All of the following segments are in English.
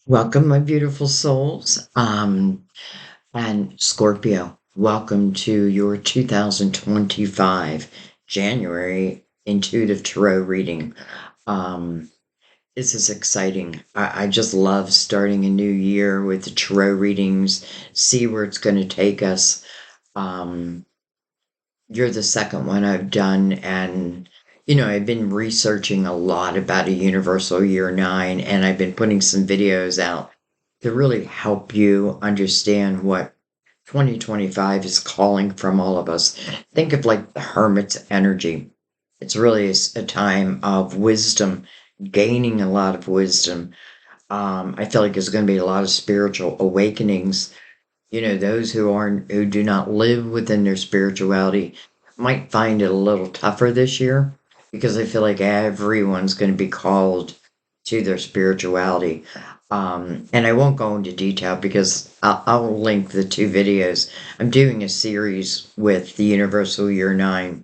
Welcome, my beautiful souls. And Scorpio, welcome to your 2025 January intuitive tarot reading. Um, this is exciting. I just love starting a new year with the tarot readings, see where it's going to take us. Um, you're the second one I've done, and I've been researching a lot about a universal year nine, and I've been putting some videos out to really help you understand what 2025 is calling from all of us. Think of like the hermit's energy. It's really a time of wisdom, gaining a lot of wisdom. I feel like there's going to be a lot of spiritual awakenings. Those who do not live within their spirituality might find it a little tougher this year because I feel like everyone's going to be called to their spirituality. And I won't go into detail because I'll link the two videos. I'm doing a series with the Universal Year 9,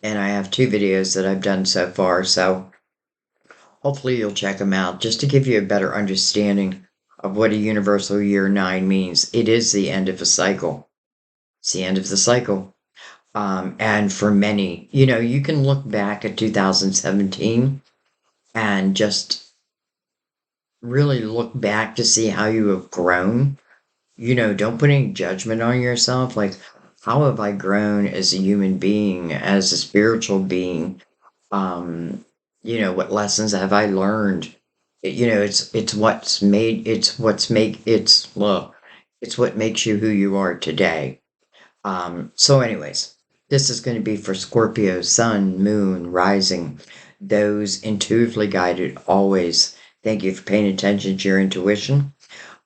and I have two videos that I've done so far. So hopefully you'll check them out just to give you a better understanding of what a Universal Year 9 means. It is the end of a cycle. It's the end of the cycle. And for many, you can look back at 2017 and just really look back to see how you have grown. Don't put any judgment on yourself. Like, how have I grown as a human being, as a spiritual being? What lessons have I learned? It's what's made it's what makes you who you are today. So anyways, this is going to be for Scorpio, Sun, Moon, Rising, those intuitively guided always. Thank you for paying attention to your intuition.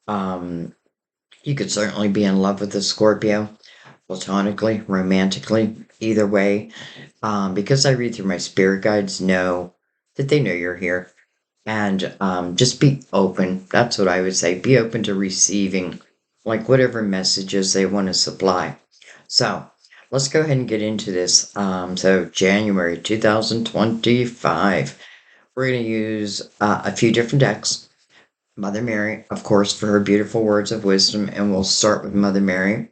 Um, you could certainly be in love with a Scorpio, platonically, romantically, either way. Because I read through my spirit guides, know that they know you're here. And just be open. That's what I would say. Be open to receiving, like whatever messages they want to supply. So let's go ahead and get into this. So January 2025, we're going to use a few different decks. Mother Mary, of course, for her beautiful words of wisdom, and we'll start with Mother Mary,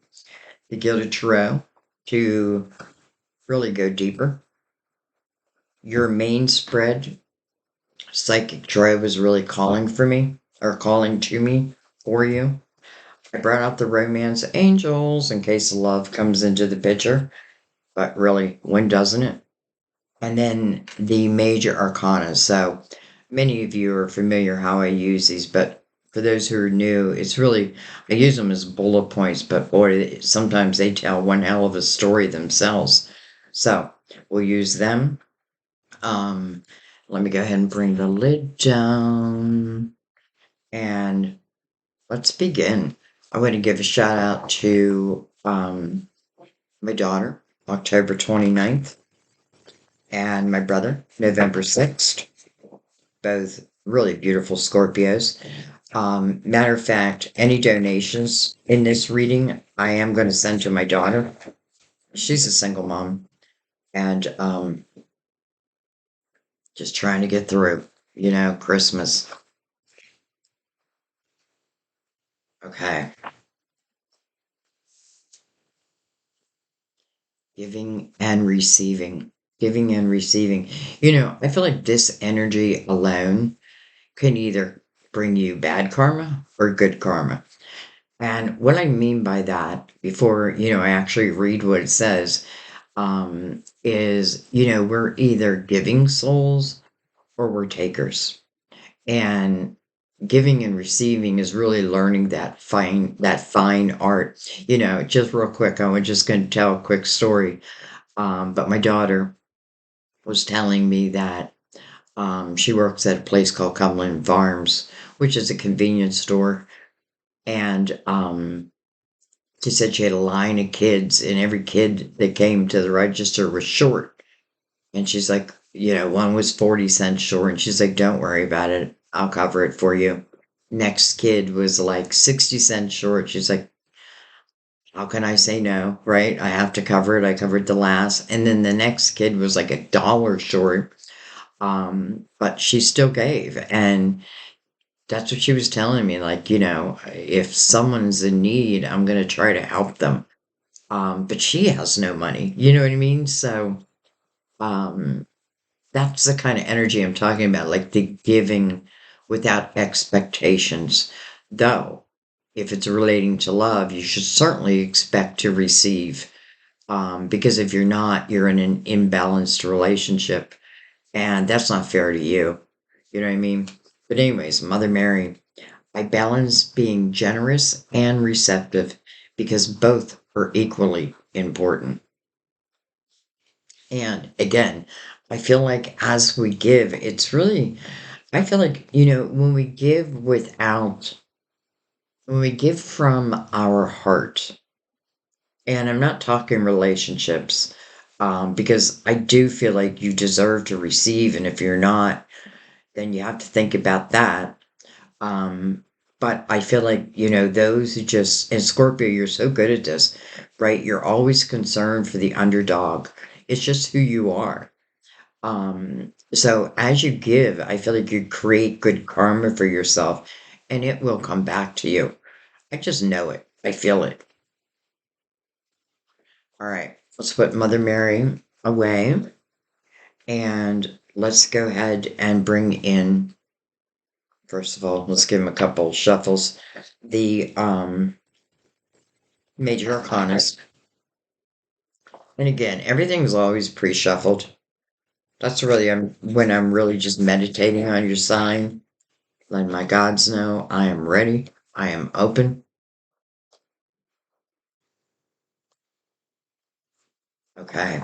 the Gilded Tarot, to really go deeper. Your main spread, Psychic Tarot, is really calling for me, or calling to me for you. I brought out the Romance Angels in case love comes into the picture, but really, when doesn't it? And then the major arcana. So many of you are familiar how I use these, but for those who are new, it's really, I use them as bullet points, but boy, sometimes they tell one hell of a story themselves. So we'll use them. Um, Let me go ahead and bring the lid down and let's begin. I want to give a shout out to my daughter, October 29th, and my brother, November 6th. Both really beautiful Scorpios. Matter of fact, any donations in this reading, I am going to send to my daughter. She's a single mom and just trying to get through, Christmas. Okay. Giving and receiving. Giving and receiving. I feel like this energy alone can either bring you bad karma or good karma. And what I mean by that, before, I actually read what it says, is, we're either giving souls or we're takers. And giving and receiving is really learning that fine art. Just real quick, I was just going to tell a quick story. But my daughter was telling me that she works at a place called Cumberland Farms, which is a convenience store. And she said she had a line of kids, and every kid that came to the register was short. And she's like, one was 40 cents short. And she's like, don't worry about it. I'll cover it for you. Next kid was like 60 cents short. She's like, how can I say no? Right? I have to cover it. I covered the last. And then the next kid was like $1 short. But she still gave. And That's what she was telling me. Like, if someone's in need, I'm going to try to help them. But she has no money. You know what I mean? So, um, that's the kind of energy I'm talking about, like the giving without expectations. Though, if it's relating to love, you should certainly expect to receive. Because if you're not, you're in an imbalanced relationship, and that's not fair to you. You know what I mean? But, anyways, Mother Mary, I balance being generous and receptive because both are equally important. And again, I feel like as we give, it's really, I feel like, when we give from our heart, and I'm not talking relationships, because I do feel like you deserve to receive. And if you're not, then you have to think about that. Um, but I feel like, those who just, and Scorpio, you're so good at this, right? You're always concerned for the underdog. It's just who you are. So as you give, I feel like you create good karma for yourself and it will come back to you. I just know it. I feel it. All right. Let's put Mother Mary away and let's go ahead and bring in, first of all, let's give him a couple shuffles. The major arcanas. And again, everything's always pre-shuffled. That's really when I'm really just meditating on your sign, letting my gods know I am ready. I am open. Okay.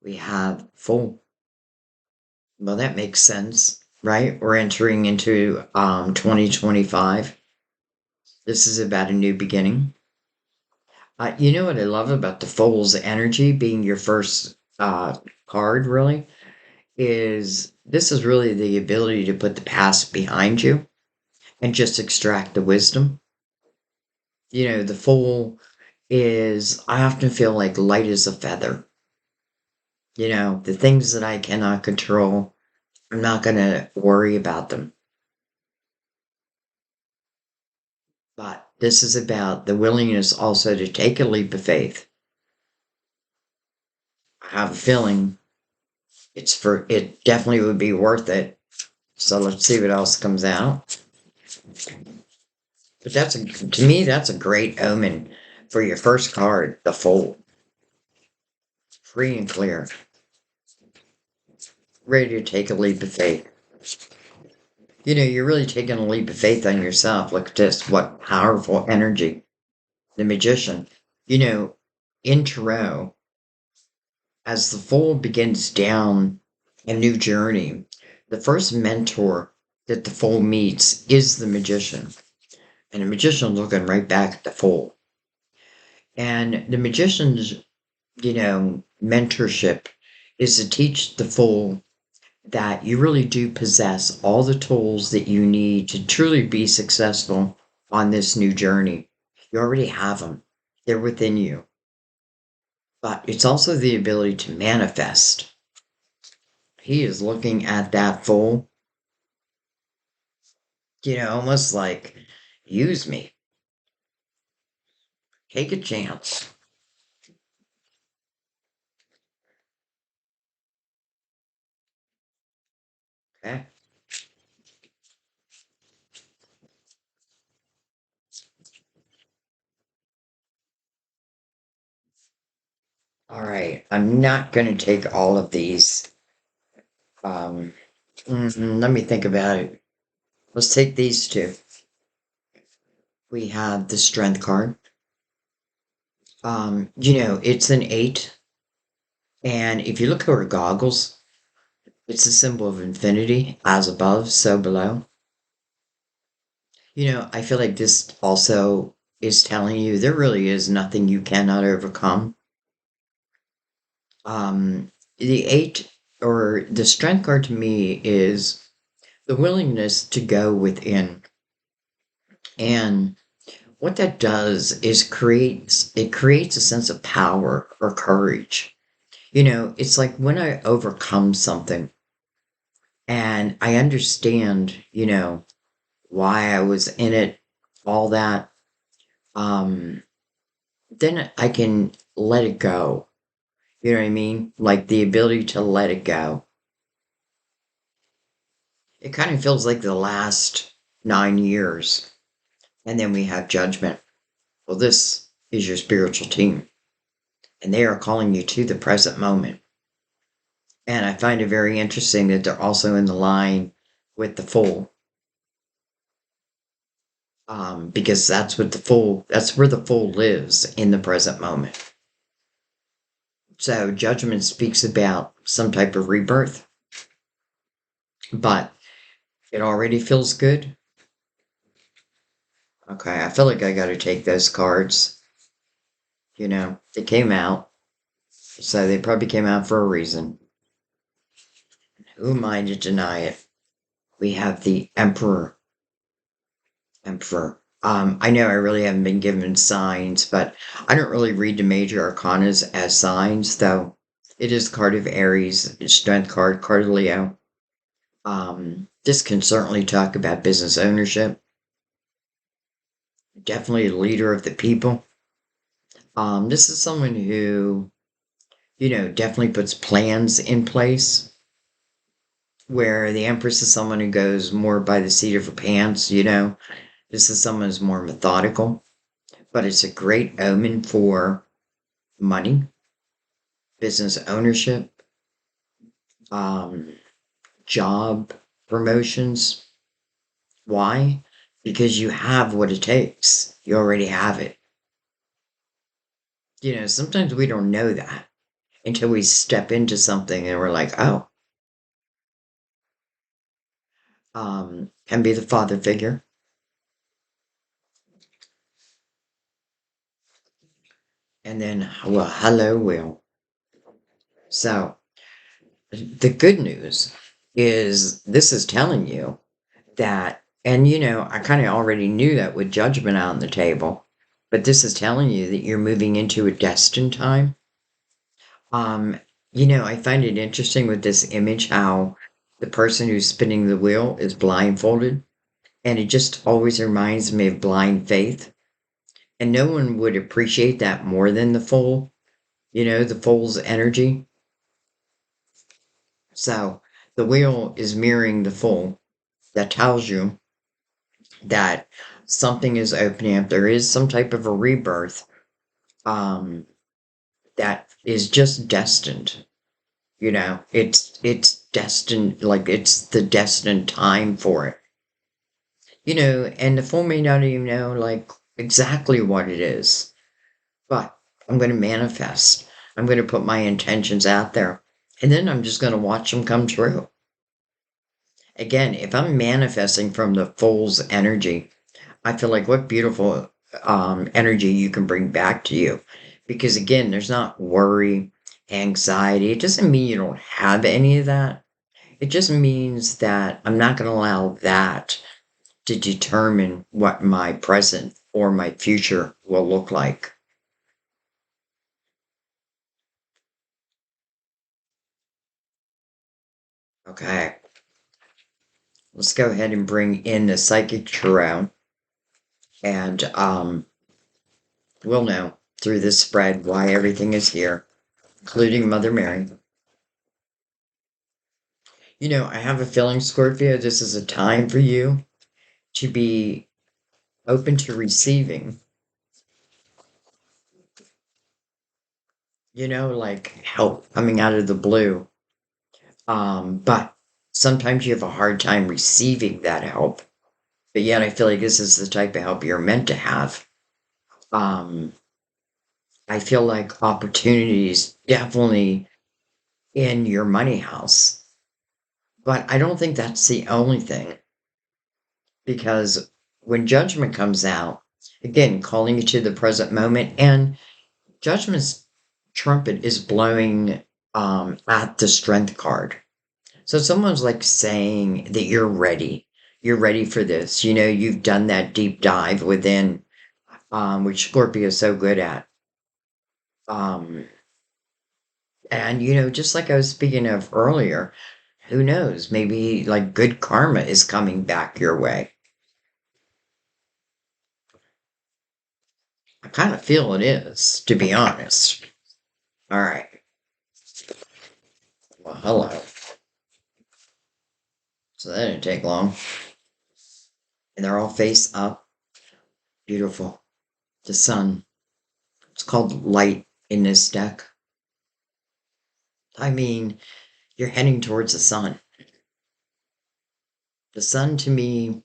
We have full. Well, that makes sense, right? We're entering into 2025. This is about a new beginning. You know what I love about the Fool's energy being your first card, really, is this is really the ability to put the past behind you and just extract the wisdom. The Fool is, I often feel like light as a feather. The things that I cannot control, I'm not going to worry about them. But this is about the willingness also to take a leap of faith. I have a feeling it definitely would be worth it. So let's see what else comes out. But to me, that's a great omen for your first card, the Fool. Free and clear. Ready to take a leap of faith. You're really taking a leap of faith on yourself. Look at this. What powerful energy. The magician. In tarot, as the fool begins down a new journey, the first mentor that the fool meets is the magician. And the magician's looking right back at the fool. And the magician's, mentorship is to teach the fool that you really do possess all the tools that you need to truly be successful on this new journey. You already have them, they're within you. But it's also the ability to manifest. He is looking at that fool, almost like, use me, take a chance. Okay. All right. I'm not going to take all of these. Um, let me think about it. Let's take these two. We have the strength card. It's an eight. And if you look at her goggles, it's a symbol of infinity, as above, so below. I feel like this also is telling you there really is nothing you cannot overcome. The eight or the strength card to me is the willingness to go within. And what that does is creates a sense of power or courage. It's like when I overcome something and I understand, why I was in it, all that, um, then I can let it go. You know what I mean? Like the ability to let it go. It kind of feels like the last 9 years. And then we have judgment. Well, this is your spiritual team, and they are calling you to the present moment. And I find it very interesting that they're also in the line with the fool, because that's where the fool lives in the present moment. So judgment speaks about some type of rebirth, but it already feels good. Okay, I feel like I got to take those cards. They came out, so they probably came out for a reason. Who am I to deny it? We have the Emperor. Emperor. I know I really haven't been given signs, but I don't really read the major arcanas as signs, though it is card of Aries, strength card of Leo. This can certainly talk about business ownership. Definitely a leader of the people. This is someone who, definitely puts plans in place, where the Empress is someone who goes more by the seat of her pants. This is someone who's more methodical, but it's a great omen for money, business ownership, um, job promotions. Why? Because you have what it takes. You already have it. Sometimes we don't know that until we step into something and we're like, oh, can be the father figure. And then, well, hello, Will. So, the good news is this is telling you that, and I kind of already knew that with judgment on the table, but this is telling you that you're moving into a destined time. Um, I find it interesting with this image how the person who's spinning the wheel is blindfolded, and it just always reminds me of blind faith. And no one would appreciate that more than the fool, the fool's energy. So the wheel is mirroring the fool. That tells you that something is opening up. There is some type of a rebirth, that is just destined. It's destined, like it's the destined time for it. And the fool may not even know like exactly what it is, but I'm going to manifest. I'm going to put my intentions out there, and then I'm just going to watch them come true. Again, if I'm manifesting from the fool's energy, I feel like what beautiful energy you can bring back to you. Because again, there's not worry, anxiety. It doesn't mean you don't have any of that. It just means that I'm not going to allow that to determine what my present or my future will look like. Okay, let's go ahead and bring in the psychic tarot, and we'll know through this spread why everything is here, including Mother Mary. I have a feeling, Scorpio, this is a time for you to be open to receiving, like help coming out of the blue. But sometimes you have a hard time receiving that help. But yet I feel like this is the type of help you're meant to have. Um, I feel like opportunities definitely in your money house. But I don't think that's the only thing. Because when judgment comes out, again, calling you to the present moment, and judgment's trumpet is blowing at the strength card. So someone's like saying that you're ready. You're ready for this. You've done that deep dive within, which Scorpio is so good at. Um, And, just like I was speaking of earlier, who knows? Maybe like good karma is coming back your way. I kind of feel it is, to be honest. All right. Well, hello. So that didn't take long. And they're all face up. Beautiful. The sun. It's called light in this deck. I mean, you're heading towards the sun. The sun to me,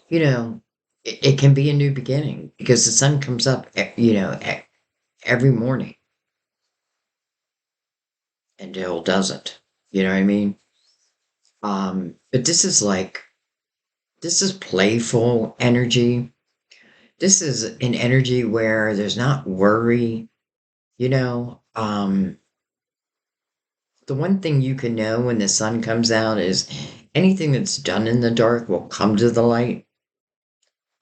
it can be a new beginning because the sun comes up, every morning until it doesn't. You know what I mean? But this is playful energy. This is an energy where there's not worry, you know. The one thing you can know when the sun comes out is anything that's done in the dark will come to the light.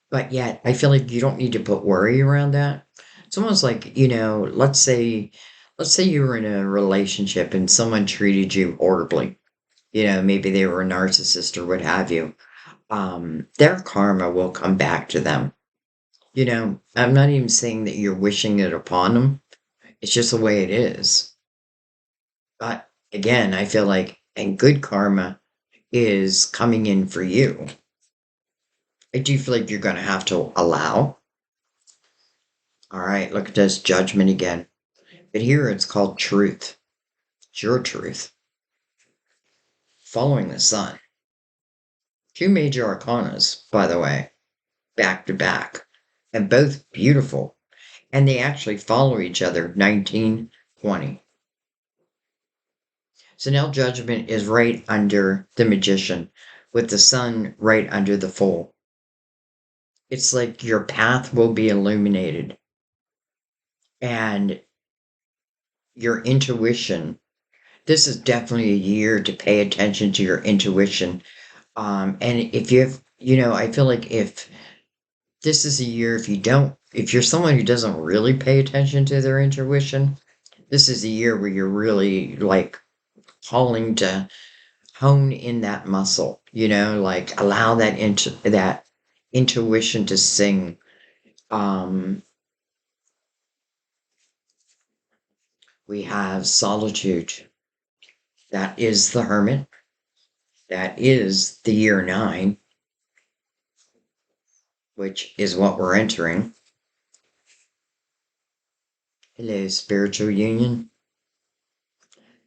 But yet, I feel like you don't need to put worry around that. It's almost like, let's say you were in a relationship and someone treated you horribly. Maybe they were a narcissist or what have you. Their karma will come back to them. I'm not even saying that you're wishing it upon them. It's just the way it is. But again, I feel like, and good karma is coming in for you. I do feel like you're going to have to allow. All right, look at this judgment again. But here it's called truth. It's your truth. Following the sun. Two major arcanas, by the way, back to back, and both beautiful. And they actually follow each other 19, 20. So now judgment is right under the magician, with the sun right under the fool. It's like your path will be illuminated. And your intuition, this is definitely a year to pay attention to your intuition. And if you have, I feel like if this is a year, if you're someone who doesn't really pay attention to their intuition, this is a year where you're really like calling to hone in that muscle, like allow that intuition to sing. We have solitude. That is the hermit. That is the year 9, which is what we're entering. Hello, spiritual union.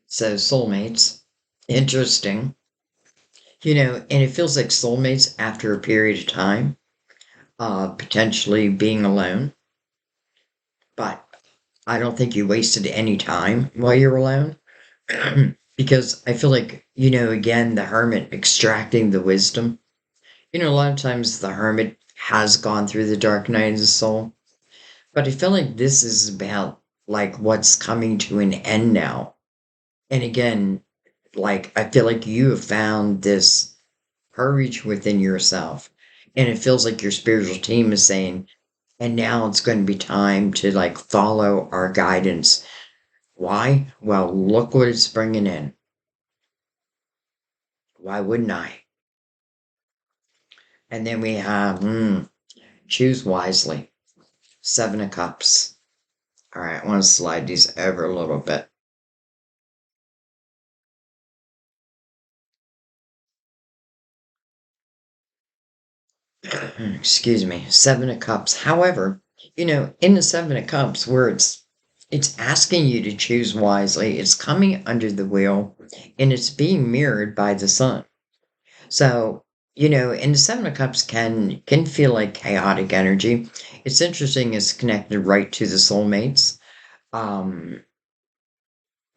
So soulmates. Interesting. And it feels like soulmates after a period of time, potentially being alone. But I don't think you wasted any time while you're alone. Because I feel like, again, the hermit extracting the wisdom. A lot of times the hermit has gone through the dark night of the soul. But I feel like this is about like what's coming to an end now. And again, like I feel like you have found this courage within yourself. And it feels like your spiritual team is saying, and now it's going to be time to like follow our guidance. Why? Well, look what it's bringing in. Why wouldn't I? And then we have, choose wisely. 7 of Cups. All right, I want to slide these over a little bit. Excuse me. 7 of Cups. However, in the 7 of Cups, where it's asking you to choose wisely, it's coming under the wheel, and it's being mirrored by the sun. So, and the 7 of Cups can feel like chaotic energy. It's interesting, it's connected right to the soulmates. Um,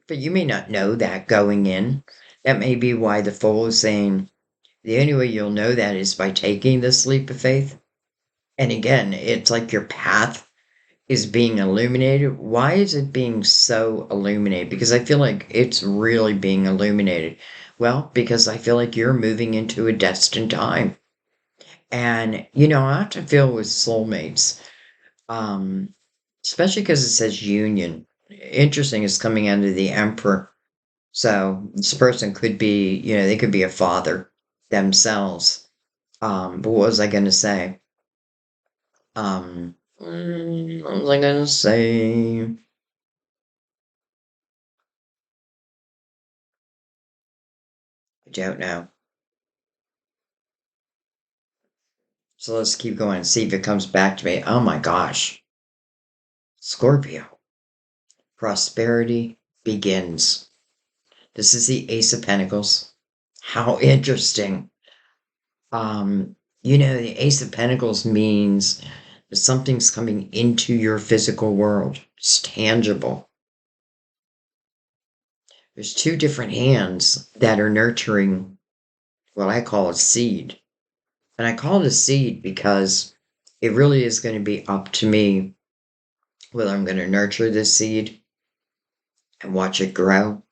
but you may not know that going in. That may be why the Fool is saying the only way you'll know that is by taking this leap of faith. And again, it's like your path is being illuminated. Why is it being so illuminated? Because I feel like it's really being illuminated. Well, because I feel like you're moving into a destined time. And, I have to feel with soulmates, especially because it says union. Interesting, it's coming under the Emperor. So this person could be, they could be a father themselves. But what was I going to say? What was I going to say? I don't know. So let's keep going and see if it comes back to me. Oh my gosh. Scorpio. Prosperity begins. This is the Ace of Pentacles. How interesting. Um, the Ace of Pentacles means that something's coming into your physical world. It's tangible. There's two different hands that are nurturing what I call a seed. And I call it a seed because it really is going to be up to me whether I'm going to nurture this seed and watch it grow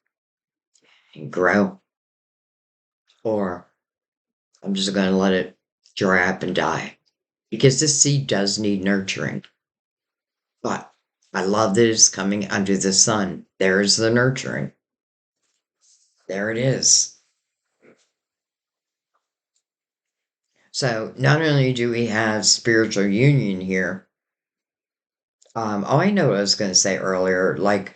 and grow, or I'm just going to let it dry up and die. Because this seed does need nurturing. But I love that it's coming under the sun. There's the nurturing. There it is. So not only do we have spiritual union here, oh, I know what I was going to say earlier. Like,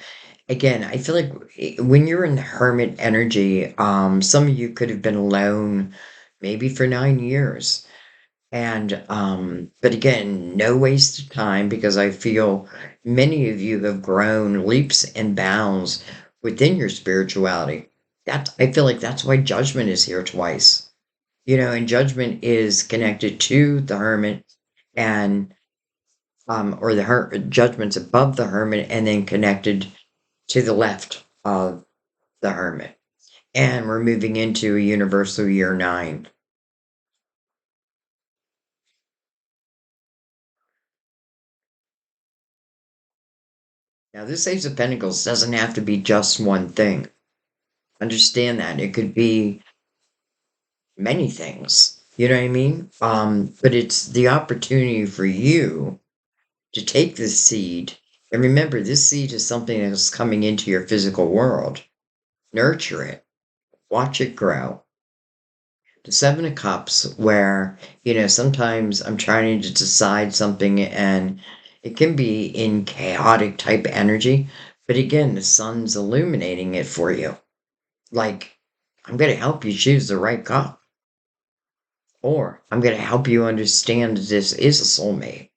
again, I feel like when you're in the hermit energy, some of you could have been alone maybe for 9 years. And, but again, no waste of time because I feel many of you have grown leaps and bounds within your spirituality. I feel like that's why judgment is here twice. And judgment is connected to the hermit and or the judgment's above the hermit and then connected to the left of the hermit. And we're moving into a universal year 9. Now, this Ace of Pentacles doesn't have to be just one thing. Understand that. It could be many things. You know what I mean? But it's the opportunity for you to take this seed. And remember, this seed is something that's coming into your physical world. Nurture it. Watch it grow. The Seven of Cups, where, sometimes I'm trying to decide something and it can be in chaotic type energy. But again, the sun's illuminating it for you. Like, I'm going to help you choose the right cup. Or I'm going to help you understand that this is a soulmate.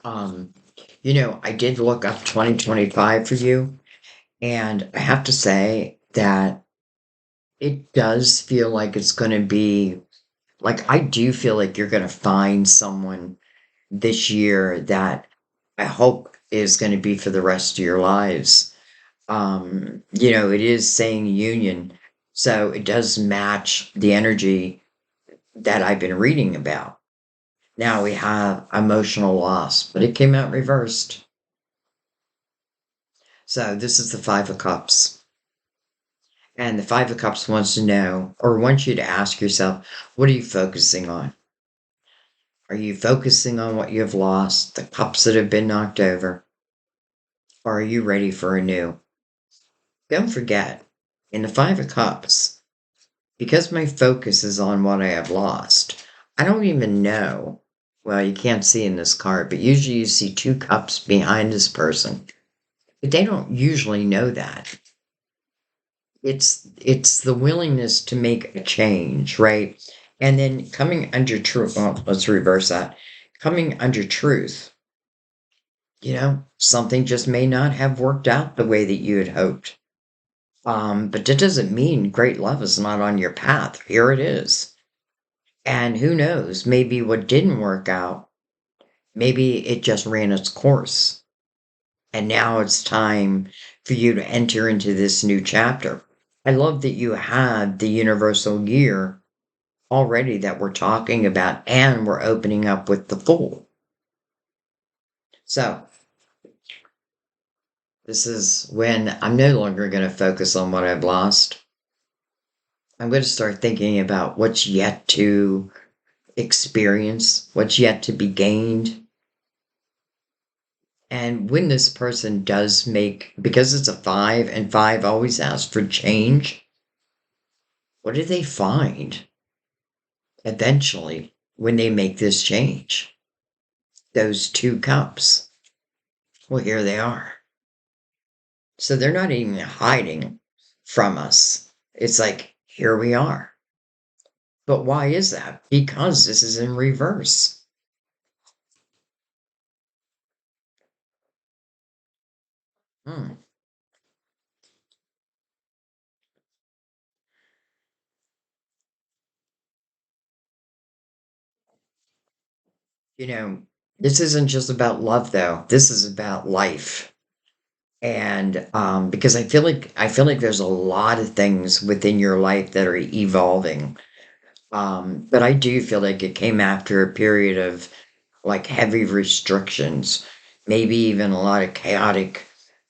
Um, I did look up 2025 for you, and I have to say that it does feel like it's going to be like I do feel like you're going to find someone this year that I hope is going to be for the rest of your lives. It is saying union, so it does match the energy that I've been reading about. Now we have emotional loss, but it came out reversed. So this is the Five of Cups. And the Five of Cups wants to know, or wants you to ask yourself, what are you focusing on? Are you focusing on what you have lost, the cups that have been knocked over? Or are you ready for a new? Don't forget, in the Five of Cups, because my focus is on what I have lost, I don't even know. Well, you can't see in this card, but usually you see two cups behind this person. But they don't usually know that. It's the willingness to make a change, right? And then coming under truth, well, let's reverse that. Coming under truth, something just may not have worked out the way that you had hoped. But that doesn't mean great love is not on your path. Here it is. And who knows, maybe what didn't work out, maybe it just ran its course. And now it's time for you to enter into this new chapter. I love that you had the universal year already that we're talking about, and we're opening up with the Fool. So, this is when I'm no longer going to focus on what I've lost. I'm going to start thinking about what's yet to experience, what's yet to be gained. And when this person does make, because it's a five and five always asks for change, what do they find eventually when they make this change? Those two cups. Well, here they are. So they're not even hiding from us. It's like, here we are. But why is that? Because this is in reverse. Hmm. You know, this isn't just about love though. This is about life. And because I feel like there's a lot of things within your life that are evolving. But I do feel like it came after a period of like heavy restrictions, maybe even a lot of chaotic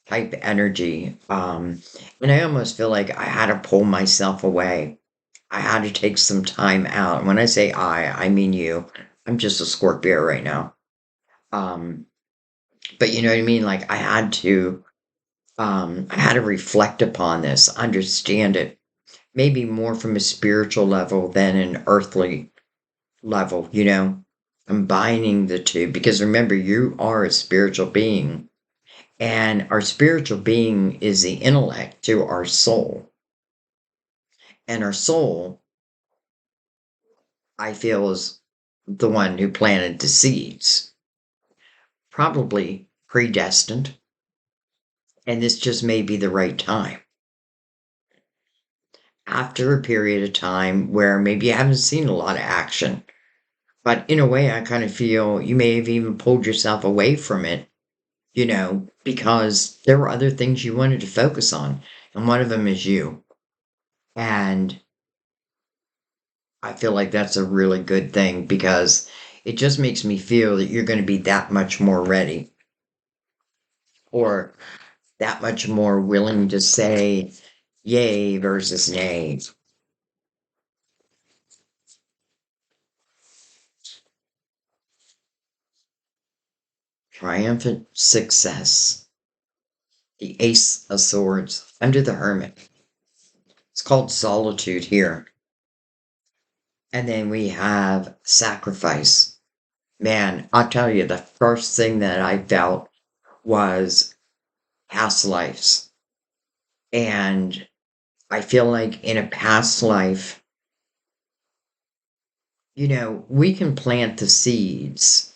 type energy. And I almost feel like I had to pull myself away. I had to take some time out. When I say I mean you. I'm just a Scorpio right now. Um, but you know what I mean? Like I had to reflect upon this, understand it, maybe more from a spiritual level than an earthly level, combining the two. Because remember, you are a spiritual being, and our spiritual being is the intellect to our soul. And our soul, I feel, is the one who planted the seeds, probably predestined, and this just may be the right time. After a period of time where maybe you haven't seen a lot of action, but in a way, I kind of feel you may have even pulled yourself away from it, because there were other things you wanted to focus on, and one of them is you. And I feel like that's a really good thing because it just makes me feel that you're going to be that much more ready or that much more willing to say yay versus nay. Triumphant success. The Ace of Swords under the Hermit. It's called Solitude here. And then we have Sacrifice. Man, I'll tell you, the first thing that I felt was past lives. And I feel like in a past life, we can plant the seeds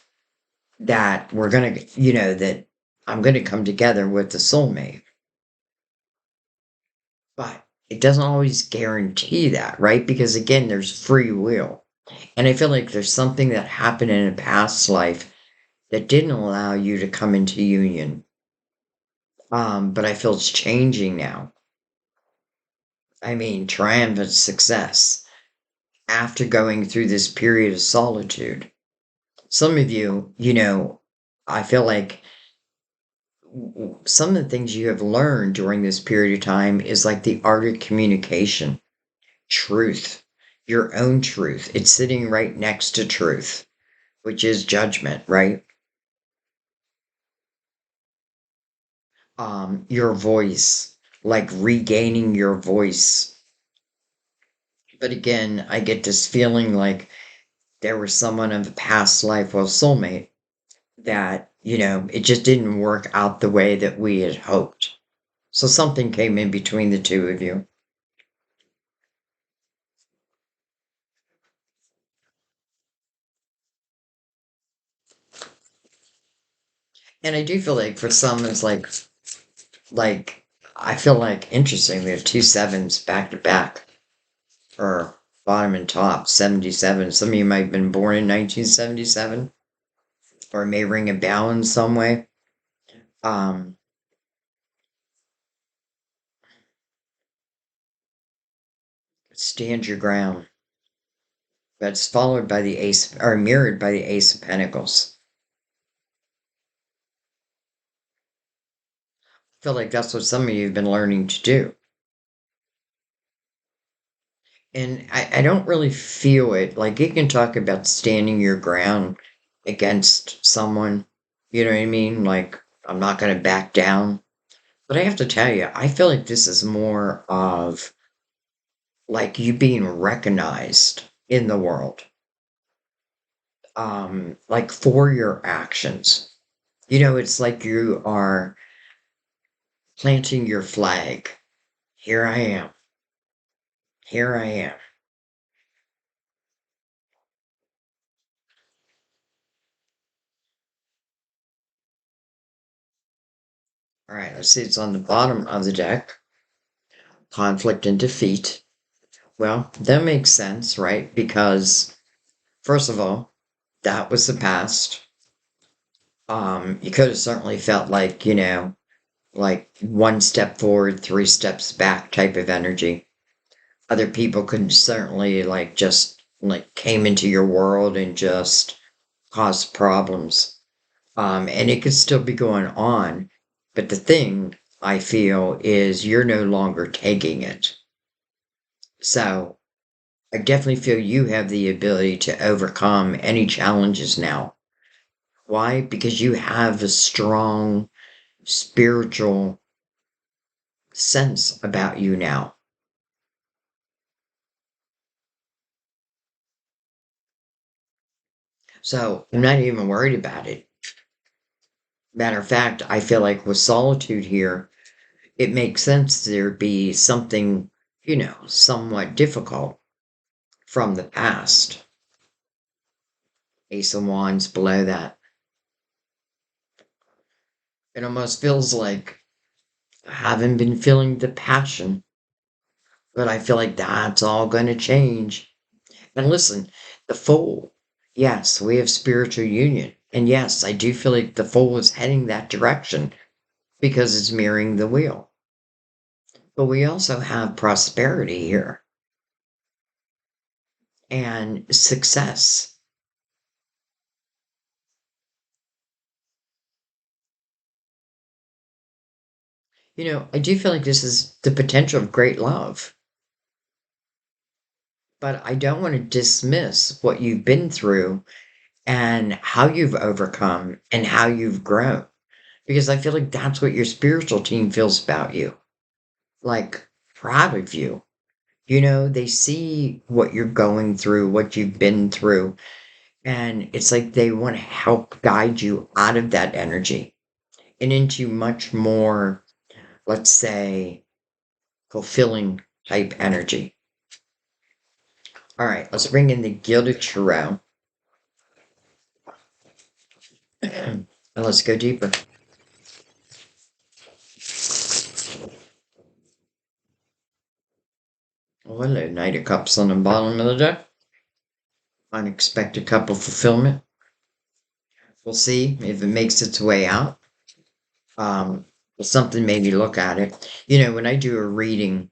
that we're going to, that I'm going to come together with the soulmate. But it doesn't always guarantee that, right? Because again, there's free will. And I feel like there's something that happened in a past life that didn't allow you to come into union. But I feel it's changing now. I mean, triumphant success after going through this period of solitude. Some of you, I feel like some of the things you have learned during this period of time is like the art of communication, truth, your own truth. It's sitting right next to truth, which is judgment, right? Your voice, like regaining your voice. But again, I get this feeling like there was someone of a past life, well, soulmate, that, it just didn't work out the way that we had hoped. So something came in between the two of you. And I do feel like for some, it's like, I feel like, interesting, we have two sevens back to back, or bottom and top, 77. Some of you might have been born in 1977, or it may ring a bell in some way. Um, stand your ground. That's followed by the ace, or mirrored by the ace of pentacles. I feel like that's what some of you have been learning to do. And I don't really feel it. Like you can talk about standing your ground against someone, you know what I mean? Like I'm not going to back down. But I have to tell you, I feel like this is more of like you being recognized in the world, like for your actions. It's like you are planting your flag. Here I am. Here I am. All right, let's see. It's on the bottom of the deck. Conflict and defeat. Well, that makes sense, right? Because, first of all, that was the past. You could have certainly felt like, like one step forward, three steps back type of energy. Other people could certainly like just like came into your world and just caused problems. And it could still be going on. But the thing I feel is you're no longer taking it. So I definitely feel you have the ability to overcome any challenges now. Why? Because you have a strong spiritual sense about you now. So I'm not even worried about it. Matter of fact, I feel like with solitude here, it makes sense there be something, somewhat difficult from the past. Ace of Wands below that. It almost feels like I haven't been feeling the passion, but I feel like that's all going to change. And listen, the Fool, yes, we have spiritual union. And yes, I do feel like the Fool is heading that direction because it's mirroring the wheel. But we also have prosperity here and success. I do feel like this is the potential of great love, but I don't want to dismiss what you've been through and how you've overcome and how you've grown because I feel like that's what your spiritual team feels about you. Like, proud of you. They see what you're going through, what you've been through, and it's like they want to help guide you out of that energy and into much more, let's say, fulfilling type energy. All right, let's bring in the gilded tarot and let's go deeper. Oh, hello, Knight of Cups on the bottom of the deck. Unexpected couple fulfillment. We'll see if it makes its way out. Um, something made me look at it. When I do a reading,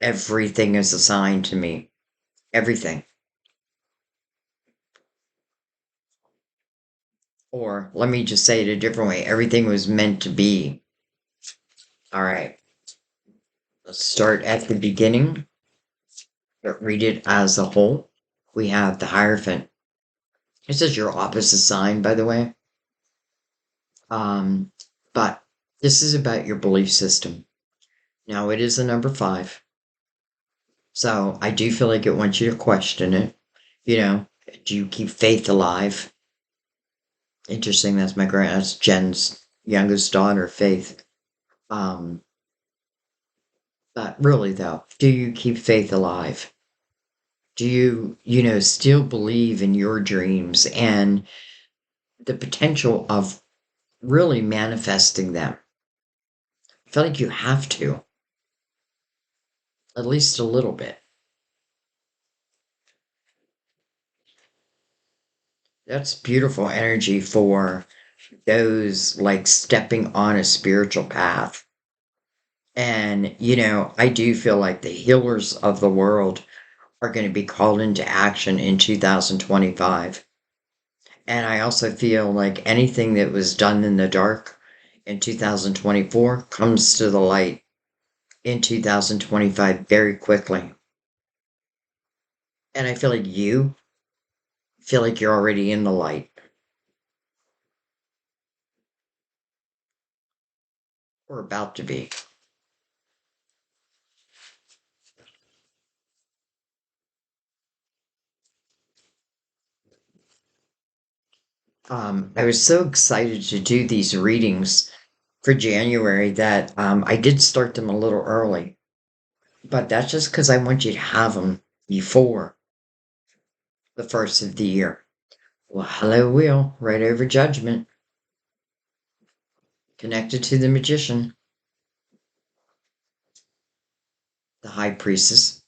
everything is assigned to me. Everything. Or let me just say it a different way. Everything was meant to be. All right. Let's start at the beginning, but read it as a whole. We have the Hierophant. This is your opposite sign, by the way. Um, but this is about your belief system. Now, it is a number 5. So I do feel like it wants you to question it. You know, do you keep faith alive? Interesting. That's Jen's youngest daughter, Faith. Um, but really though, do you keep faith alive? Do you, still believe in your dreams and the potential of really manifesting them? I feel like you have to, at least a little bit. That's beautiful energy for those like stepping on a spiritual path. And, I do feel like the healers of the world are going to be called into action in 2025. And I also feel like anything that was done in the dark in 2024 comes to the light in 2025 very quickly. And I feel like you feel like you're already in the light. or about to be. I was so excited to do these readings for January that I did start them a little early, but that's just because I want you to have them before the first of the year. Well, hello, Will, right over Judgment, connected to the Magician, the High Priestess.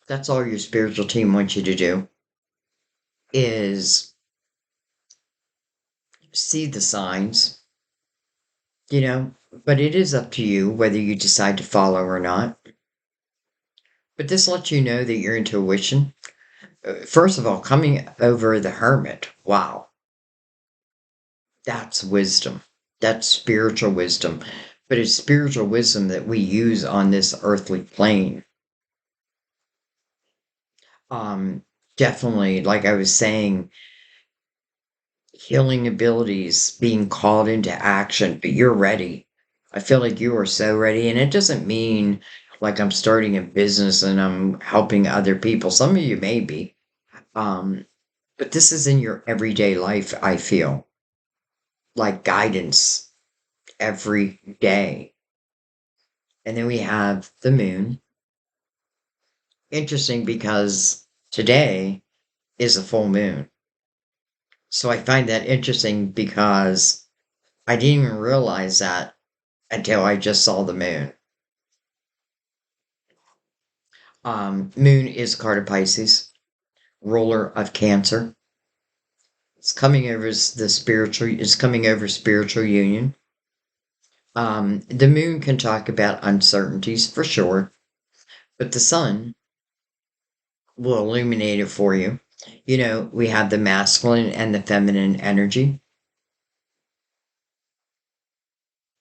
That's all your spiritual team wants you to do is see the signs, you know, but it is up to you whether you decide to follow or not. But this lets you know that your intuition, first of all, coming over the hermit, wow, that's wisdom. That's spiritual wisdom. But it's spiritual wisdom that we use on this earthly plane. Um, Definitely, like I was saying, healing abilities being called into action, but you're ready. I feel like you are so ready. And it doesn't mean like I'm starting a business and I'm helping other people. Some of you may be. Um, but this is in your everyday life, I feel like guidance every day. And then we have the moon. Interesting because today is a full moon. So I find that interesting because I didn't even realize that until I just saw the moon. Moon is a card of Pisces, ruler of Cancer. It's coming over the spiritual. It's coming over spiritual union. The moon can talk about uncertainties for sure, but the sun will illuminate it for you. You know, we have the masculine and the feminine energy,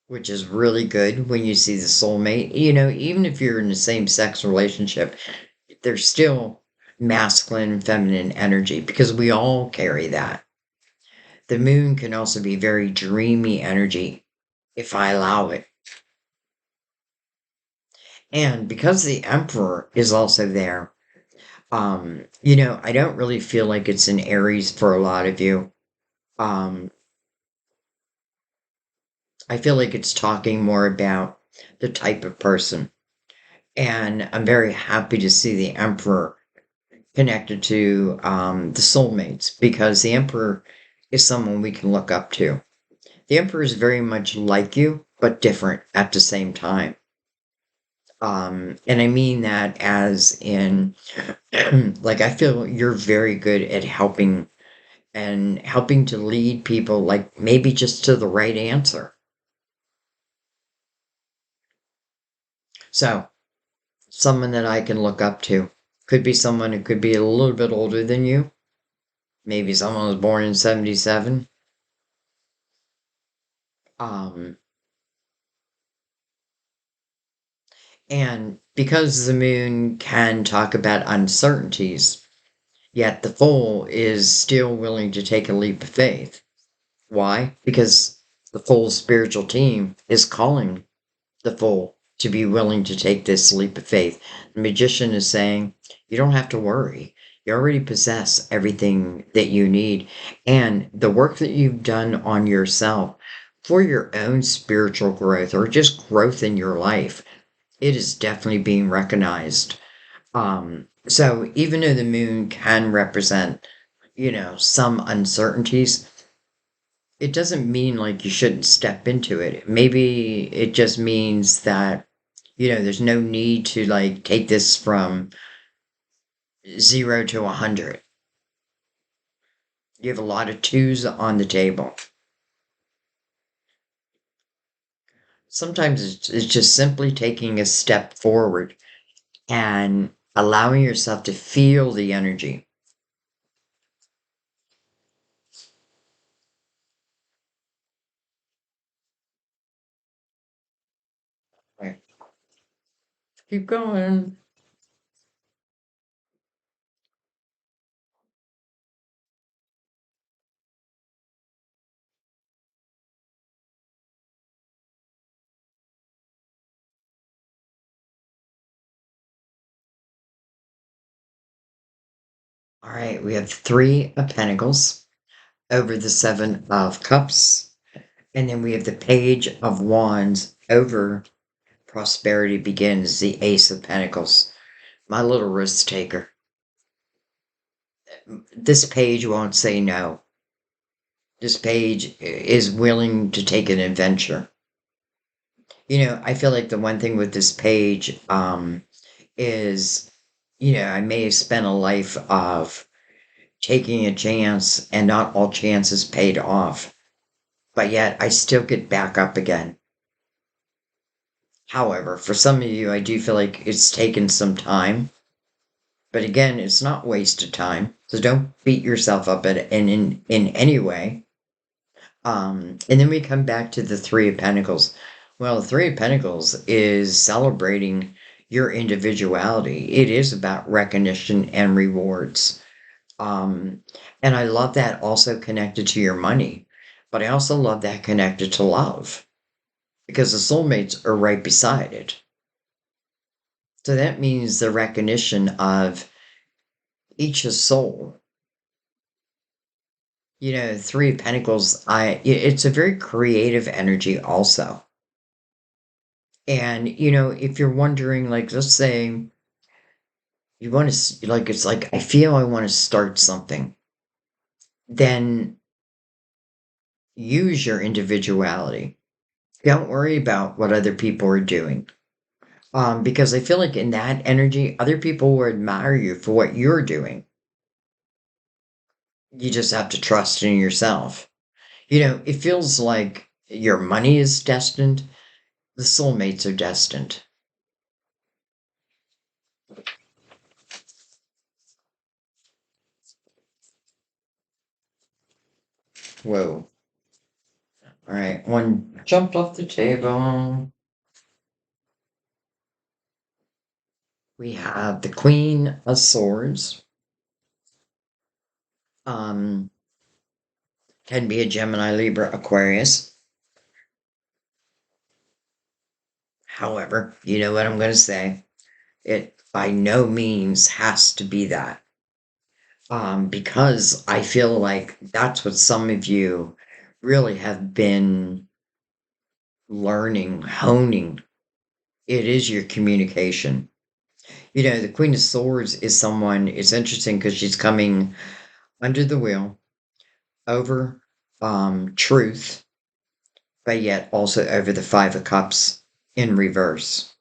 which is really good when you see the soulmate. You know, even if you're in the same sex relationship, there's still masculine and feminine energy because we all carry that. The moon can also be very dreamy energy if I allow it. And because the emperor is also there, you know, I don't really feel like it's an Aries for a lot of you. Um, I feel like it's talking more about the type of person. And I'm very happy to see the emperor connected to the soulmates because the emperor is someone we can look up to. The emperor is very much like you, but different at the same time. And I mean that as in, like, I feel you're very good at helping and helping to lead people, like, maybe just to the right answer. So, someone that I can look up to could be someone who could be a little bit older than you. Maybe someone was born in 77. Um, and because the moon can talk about uncertainties, yet the fool is still willing to take a leap of faith. Why? Because the full spiritual team is calling the fool to be willing to take this leap of faith. The magician is saying, you don't have to worry. You already possess everything that you need. And the work that you've done on yourself for your own spiritual growth or just growth in your life, it is definitely being recognized. So even though the moon can represent, you know, some uncertainties, it doesn't mean like you shouldn't step into it. Maybe it just means that, you know, there's no need to like take this from 0 to 100. You have a lot of twos on the table. Sometimes it's just simply taking a step forward and allowing yourself to feel the energy. Right. Keep going. All right, we have Three of Pentacles over the Seven of Cups. And then we have the Page of Wands over Prosperity Begins, the Ace of Pentacles. My little risk taker. This page won't say no. This page is willing to take an adventure. I feel like the one thing with this page is, I may have spent a life of taking a chance and not all chances paid off, but yet I still get back up again. However, for some of you, I do feel like it's taken some time, but again, it's not wasted time. So don't beat yourself up at it in any way. And then we come back to the Three of Pentacles. Well, the Three of Pentacles is celebrating your individuality. It is about recognition and rewards. And I love that also connected to your money, but I also love that connected to love because the soulmates are right beside it. So that means the recognition of each's soul. Three of Pentacles, it's a very creative energy also. And, if you're wondering, like, let's say you want to, like, it's like, I feel I want to start something, then use your individuality. Don't worry about what other people are doing. Because I feel like in that energy, other people will admire you for what you're doing. You just have to trust in yourself. It feels like your money is destined, the soulmates are destined. Whoa. All right, one jumped off the table. We have the Queen of Swords. Um, can be a Gemini, Libra, Aquarius. However, you know what I'm going to say. It by no means has to be that. Because I feel like that's what some of you really have been learning, honing. It is your communication. The Queen of Swords is someone, it's interesting because she's coming under the wheel, over truth, but yet also over the Five of Cups in reverse.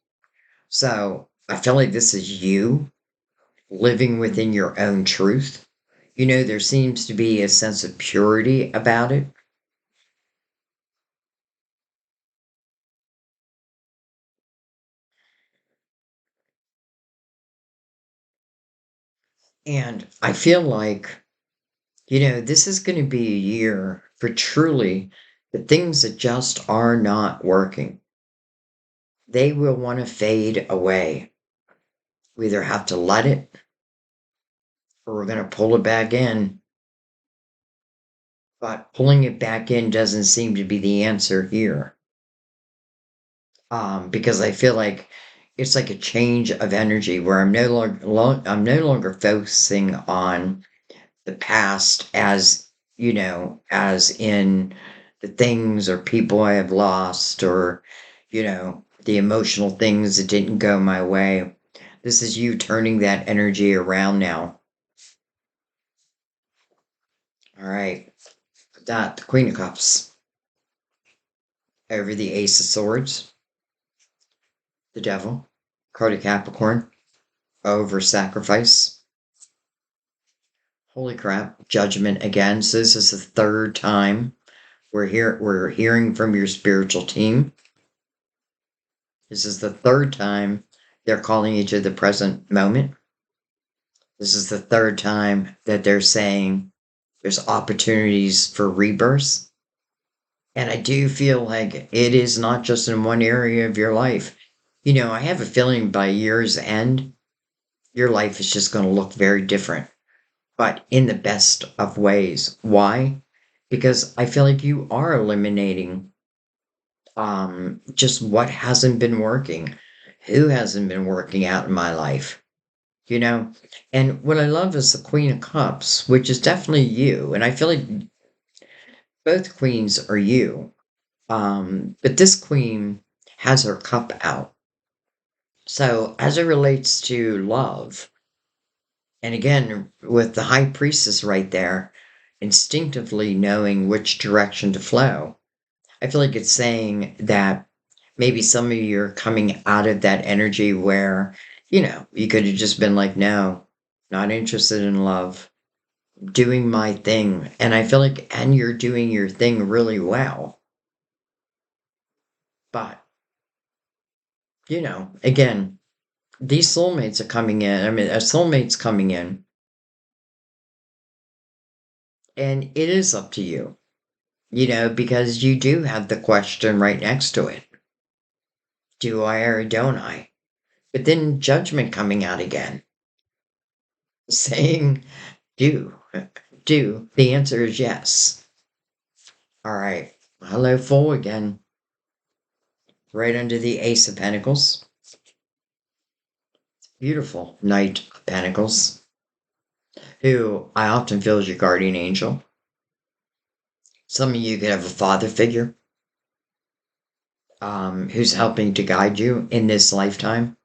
So I feel like this is you living within your own truth. There seems to be a sense of purity about it. And I feel like, this is going to be a year for truly the things that just are not working. They will want to fade away. We either have to let it or we're going to pull it back in. But pulling it back in doesn't seem to be the answer here. Because I feel like it's like a change of energy where I'm no longer focusing on the past as as in the things or people I have lost or the emotional things that didn't go my way. This is you turning that energy around now. All right, that the Queen of Cups over the Ace of Swords, the Devil, card of Capricorn over Sacrifice. Holy crap, Judgment again. So this is the third time we're hearing from your spiritual team. This is the third time they're calling you to the present moment. This is the third time that they're saying there's opportunities for rebirth. And I do feel like it is not just in one area of your life. I have a feeling by year's end, your life is just going to look very different, but in the best of ways. Why? Because I feel like you are eliminating just what hasn't been working. Who hasn't been working out in my life? you know? And what I love is the Queen of Cups, which is definitely you. And I feel like both queens are you. But this queen has her cup out. So as it relates to love, and again, with the high priestess right there, instinctively knowing which direction to flow, I feel like it's saying that maybe some of you are coming out of that energy where, you could have just been like, no, not interested in love, doing my thing. And I feel like, and you're doing your thing really well. But, again, these soulmates are coming in. I mean, a soulmate's coming in, and it is up to you, because you do have the question right next to it. Do I or don't I? But then judgment coming out again, saying, do, do. The answer is yes. All right. Hello, Fool again. Right under the Ace of Pentacles. Beautiful Knight of Pentacles, who I often feel is your guardian angel. Some of you could have a father figure who's helping to guide you in this lifetime.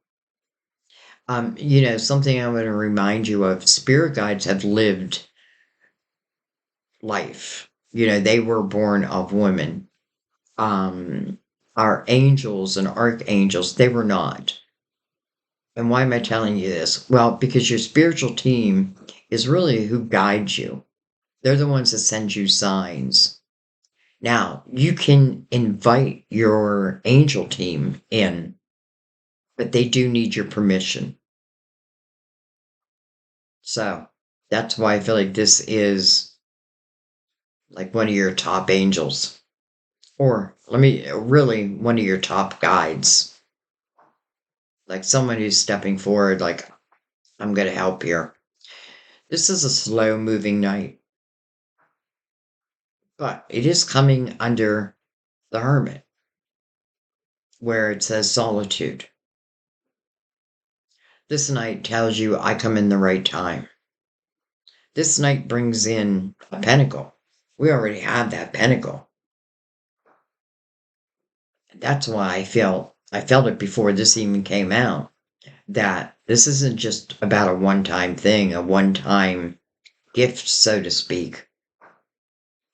Something I'm going to remind you of, spirit guides have lived life. They were born of women. Um, our angels and archangels, they were not. And why am I telling you this? Well, because your spiritual team is really who guides you. They're the ones that send you signs. Now, you can invite your angel team in, but they do need your permission. So that's why I feel like this is like one of your top angels. Or really one of your top guides. Like someone who's stepping forward, like, I'm going to help here. This is a slow moving night, but it is coming under the Hermit, where it says Solitude. This night tells you I come in the right time. This night brings in a pentacle. We already have that pentacle. That's why I felt it before this even came out, that this isn't just about a one-time thing, a one-time gift, so to speak.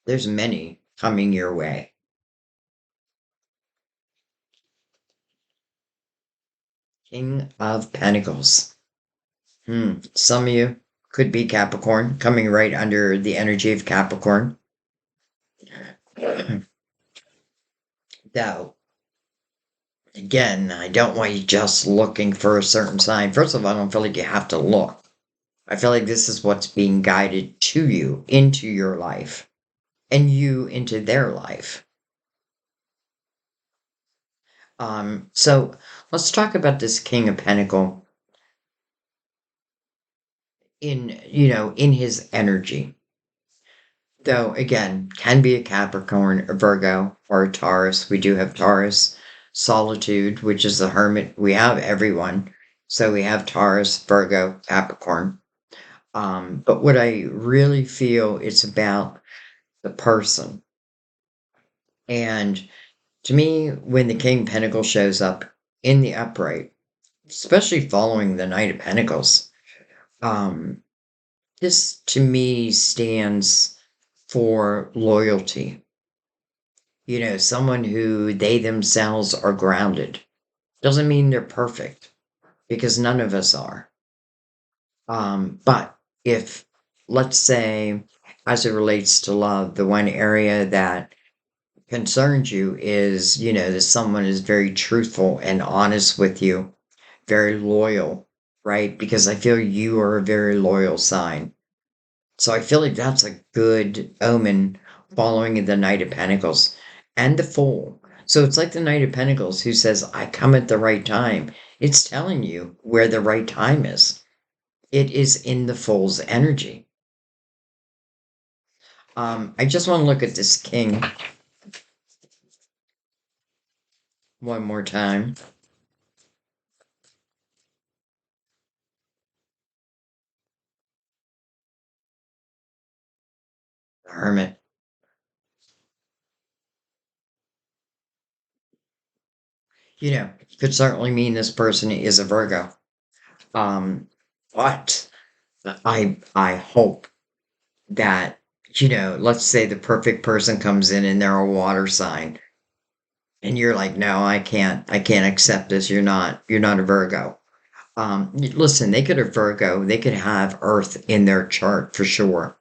There's many coming your way. King of Pentacles. Some of you could be Capricorn, coming right under the energy of Capricorn. Though, again, I don't want you just looking for a certain sign. First of all, I don't feel like you have to look. I feel like this is what's being guided to you, into your life, and you into their life. So let's talk about this King of Pentacle in his energy. Though again, can be a Capricorn, a Virgo, or a Taurus. We do have Taurus. Solitude, which is the Hermit. We have everyone. So we have Taurus, Virgo, Capricorn. But what I really feel it's about the person. And to me, when the King of Pentacles shows up in the upright, especially following the Knight of Pentacles, um, this to me stands for loyalty. Someone who they themselves are grounded. Doesn't mean they're perfect, because none of us are. But if, let's say, as it relates to love, the one area that concerns you is, that someone is very truthful and honest with you, very loyal, right? Because I feel you are a very loyal sign. So I feel like that's a good omen following the Knight of Pentacles and the Fool. So it's like the Knight of Pentacles who says, I come at the right time. It's telling you where the right time is. It is in the Fool's energy. I just want to look at this King one more time. Hermit. Could certainly mean this person is a Virgo. Um, but I hope that, let's say the perfect person comes in and they're a water sign and you're like, no, I can't accept this. You're not a Virgo. Listen, they could have Virgo, they could have Earth in their chart for sure.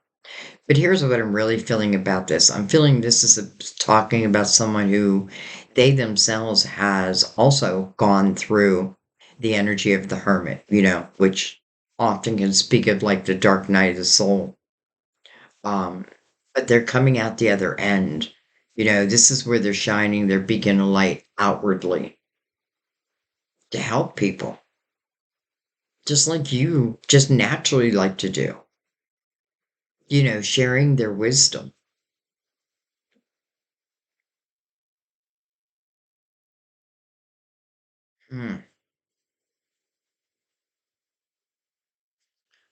But here's what I'm really feeling about this. I'm feeling this is talking about someone who they themselves has also gone through the energy of the hermit, which often can speak of like the dark night of the soul. Um, but they're coming out the other end. This is where they're shining their beacon of light outwardly to help people, just like you just naturally like to do, sharing their wisdom. Hmm.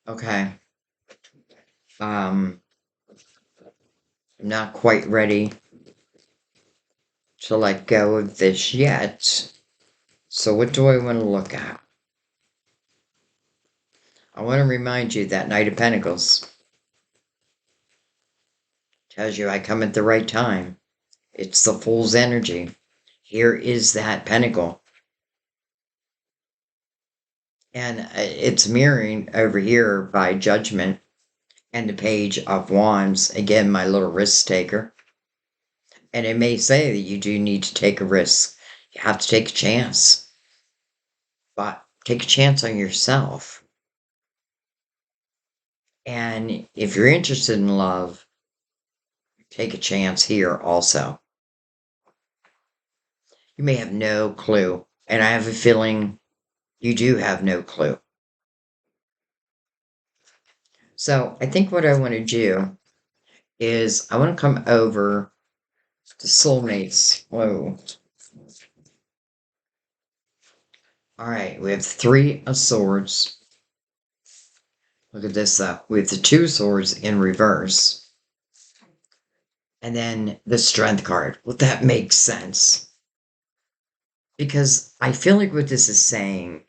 Okay. Um, I'm not quite ready to let go of this yet. So what do I want to look at? I want to remind you that Knight of Pentacles tells you I come at the right time. It's the Fool's energy. Here is that pentacle. And it's mirroring over here by Judgment and the Page of Wands. Again, my little risk taker. And it may say that you do need to take a risk. You have to take a chance. But take a chance on yourself. And if you're interested in love, take a chance here also. You may have no clue. And I have a feeling you do have no clue. So I think what I want to do is I want to come over to soulmates. Whoa. All right, we have Three of Swords. Look at this up. We have the Two Swords in reverse. And then the Strength card. Well, that makes sense. Because I feel like what this is saying,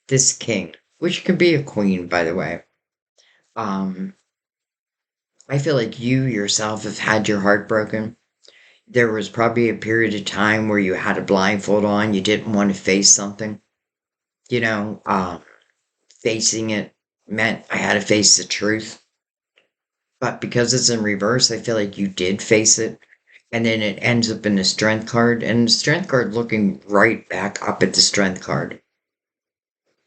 this king, which can be a queen, by the way, um, I feel like you yourself have had your heart broken. There was probably a period of time where you had a blindfold on, you didn't want to face something. You know, facing it meant I had to face the truth. But because it's in reverse, I feel like you did face it. And then it ends up in the strength card, and the strength card looking right back up at the strength card.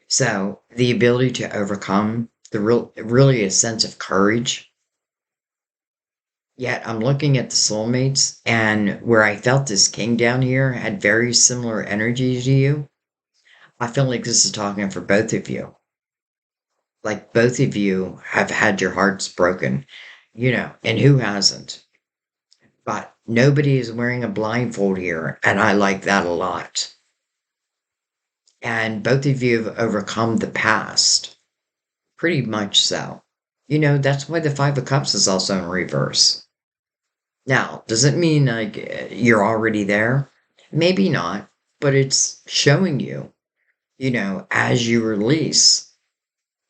So the ability to overcome really a sense of courage. Yet I'm looking at the soulmates, and where I felt this king down here had very similar energy to you. I feel like this is talking for both of you. Like both of you have had your hearts broken, and who hasn't? But nobody is wearing a blindfold here, and I like that a lot. And both of you have overcome the past, pretty much so. That's why the Five of Cups is also in reverse. Now, does it mean like you're already there? Maybe not, but it's showing you, as you release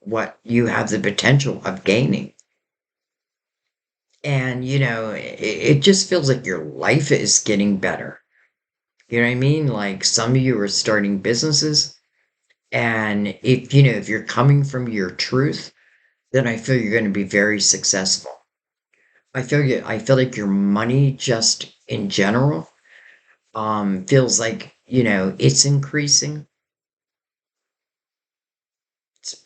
what you have the potential of gaining. And, it just feels like your life is getting better. You know what I mean? Like some of you are starting businesses, and if you're coming from your truth, then I feel you're going to be very successful. I feel like your money just in general feels like, it's increasing.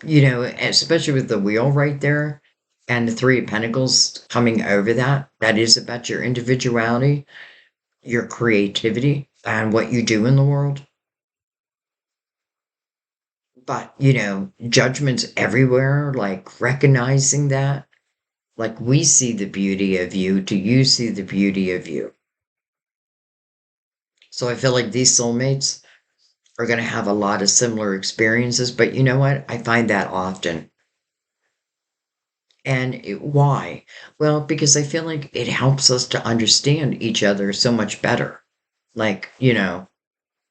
Especially with the wheel right there and the Three of Pentacles coming over that. That is about your individuality, your creativity, and what you do in the world. But, judgments everywhere, like recognizing that. Like we see the beauty of you. Do you see the beauty of you? So I feel like these soulmates are going to have a lot of similar experiences, but you know what? I find that often. And why? Well, because I feel like it helps us to understand each other so much better. Like,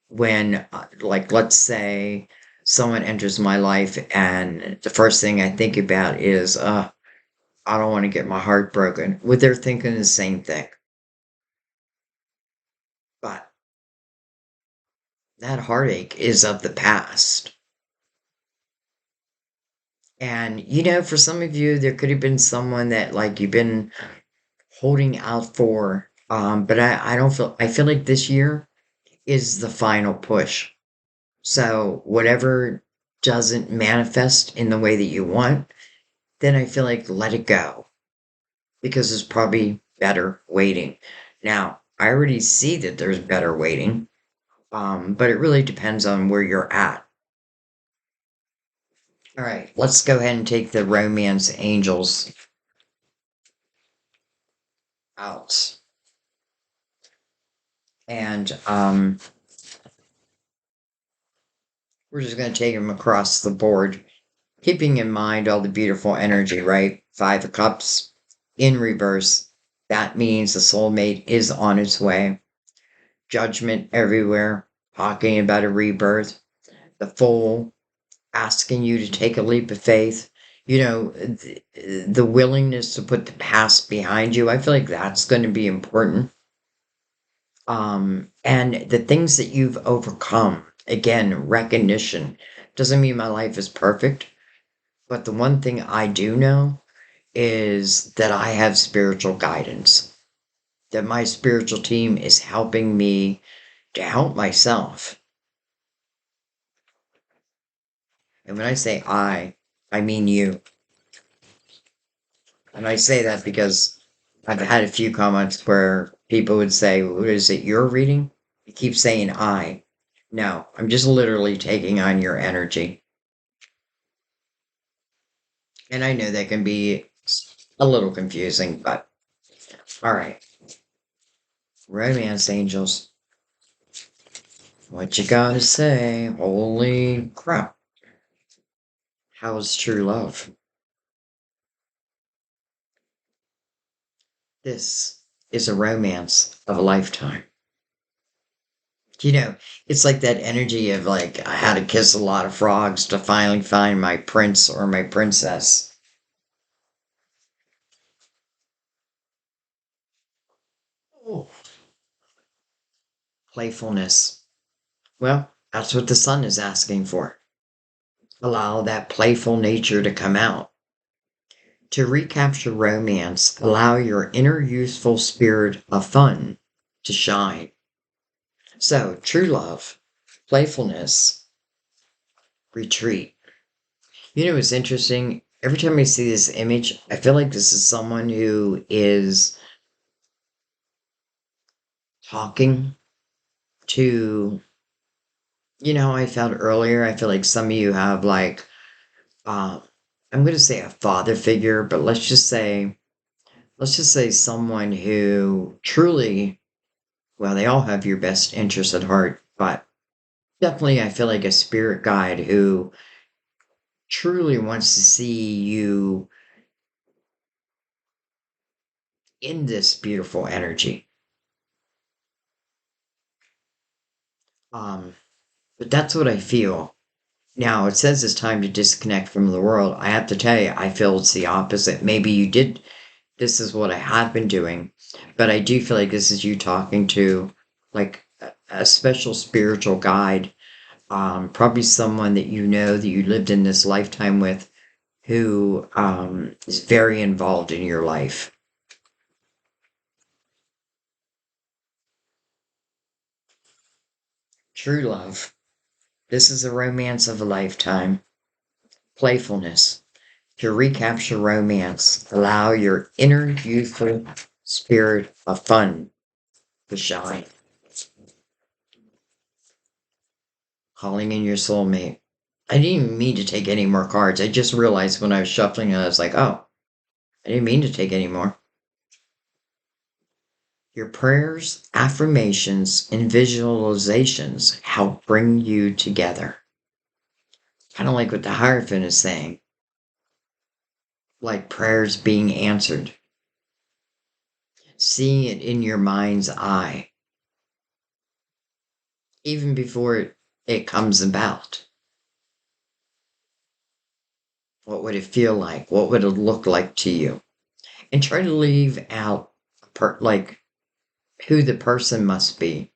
when, like, let's say someone enters my life and the first thing I think about is, I don't want to get my heart broken. Well, they're thinking the same thing. But that heartache is of the past. And, for some of you, there could have been someone that, like, you've been holding out for. But I don't I feel like this year is the final push. So whatever doesn't manifest in the way that you want, then I feel like let it go because it's probably better waiting. Now, I already see that there's better waiting, but it really depends on where you're at. All right, let's go ahead and take the romance angels out. And we're just going to take them across the board, keeping in mind all the beautiful energy, right? Five of Cups in reverse. That means the soulmate is on its way. Judgment everywhere, talking about a rebirth. The Fool, asking you to take a leap of faith. The willingness to put the past behind you. I feel like that's going to be important. And the things that you've overcome. Again, recognition. Doesn't mean my life is perfect, but the one thing I do know is that I have spiritual guidance, that my spiritual team is helping me to help myself. And when I say I mean you. And I say that because I've had a few comments where people would say, what is it you're reading? You keep saying I. No, I'm just literally taking on your energy. And I know that can be a little confusing, but all right. Romance angels. What you gotta say? Holy crap. How's true love? This is a romance of a lifetime. You know, it's like that energy of like, I had to kiss a lot of frogs to finally find my prince or my princess. Oh. Playfulness. Well, that's what the sun is asking for. Allow that playful nature to come out. To recapture romance, allow your inner youthful spirit of fun to shine. So, true love, playfulness, retreat. It's interesting. Every time I see this image, I feel like this is someone who is talking to, I felt earlier, I feel like some of you have like, um, I'm going to say a father figure, but let's just say someone who truly, well, they all have your best interests at heart, but definitely I feel like a spirit guide who truly wants to see you in this beautiful energy. Um, but that's what I feel. Now, it says it's time to disconnect from the world. I have to tell you, I feel it's the opposite. Maybe you did, this is what I have been doing, but I do feel like this is you talking to like a special spiritual guide, probably someone that that you lived in this lifetime with, who is very involved in your life. True love. This is a romance of a lifetime. Playfulness. To recapture romance, allow your inner youthful spirit of fun to shine. Calling in your soulmate. I didn't even mean to take any more cards. I just realized when I was shuffling it, I was like, oh, I didn't mean to take any more. Your prayers, affirmations, and visualizations help bring you together. Kind of like what the Hierophant is saying. like prayers being answered, seeing it in your mind's eye, even before it comes about. What would it feel like? What would it look like to you? And try to leave out like who the person must be.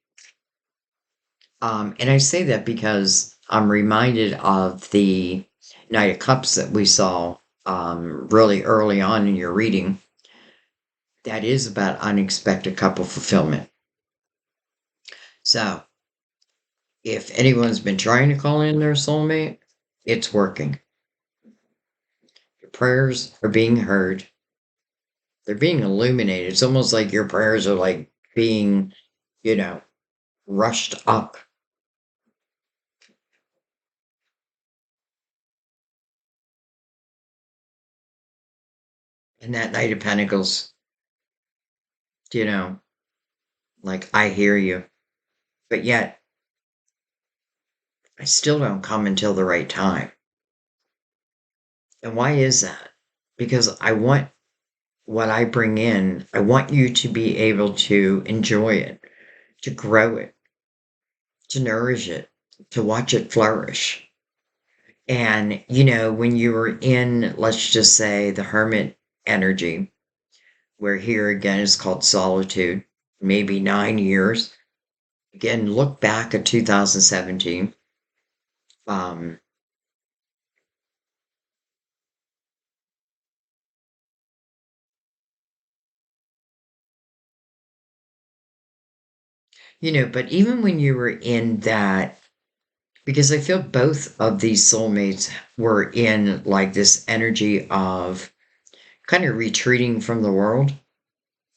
And I say that because I'm reminded of the Knight of Cups that we saw really early on in your reading. That is about unexpected couple fulfillment. So, if anyone's been trying to call in their soulmate, it's working. Your prayers are being heard. They're being illuminated. It's almost like your prayers are like being, you know, rushed up. And that Knight of Pentacles, you know, like I hear you. But yet, I still don't come until the right time. And why is that? Because I want what I bring in, I want you to be able to enjoy it, to grow it, to nourish it, to watch it flourish. And, when you were in, let's just say, the hermit energy, where here again is called solitude, maybe 9 years. Again, look back at 2017. Um, but even when you were in that, because I feel both of these soulmates were in like this energy of kind of retreating from the world.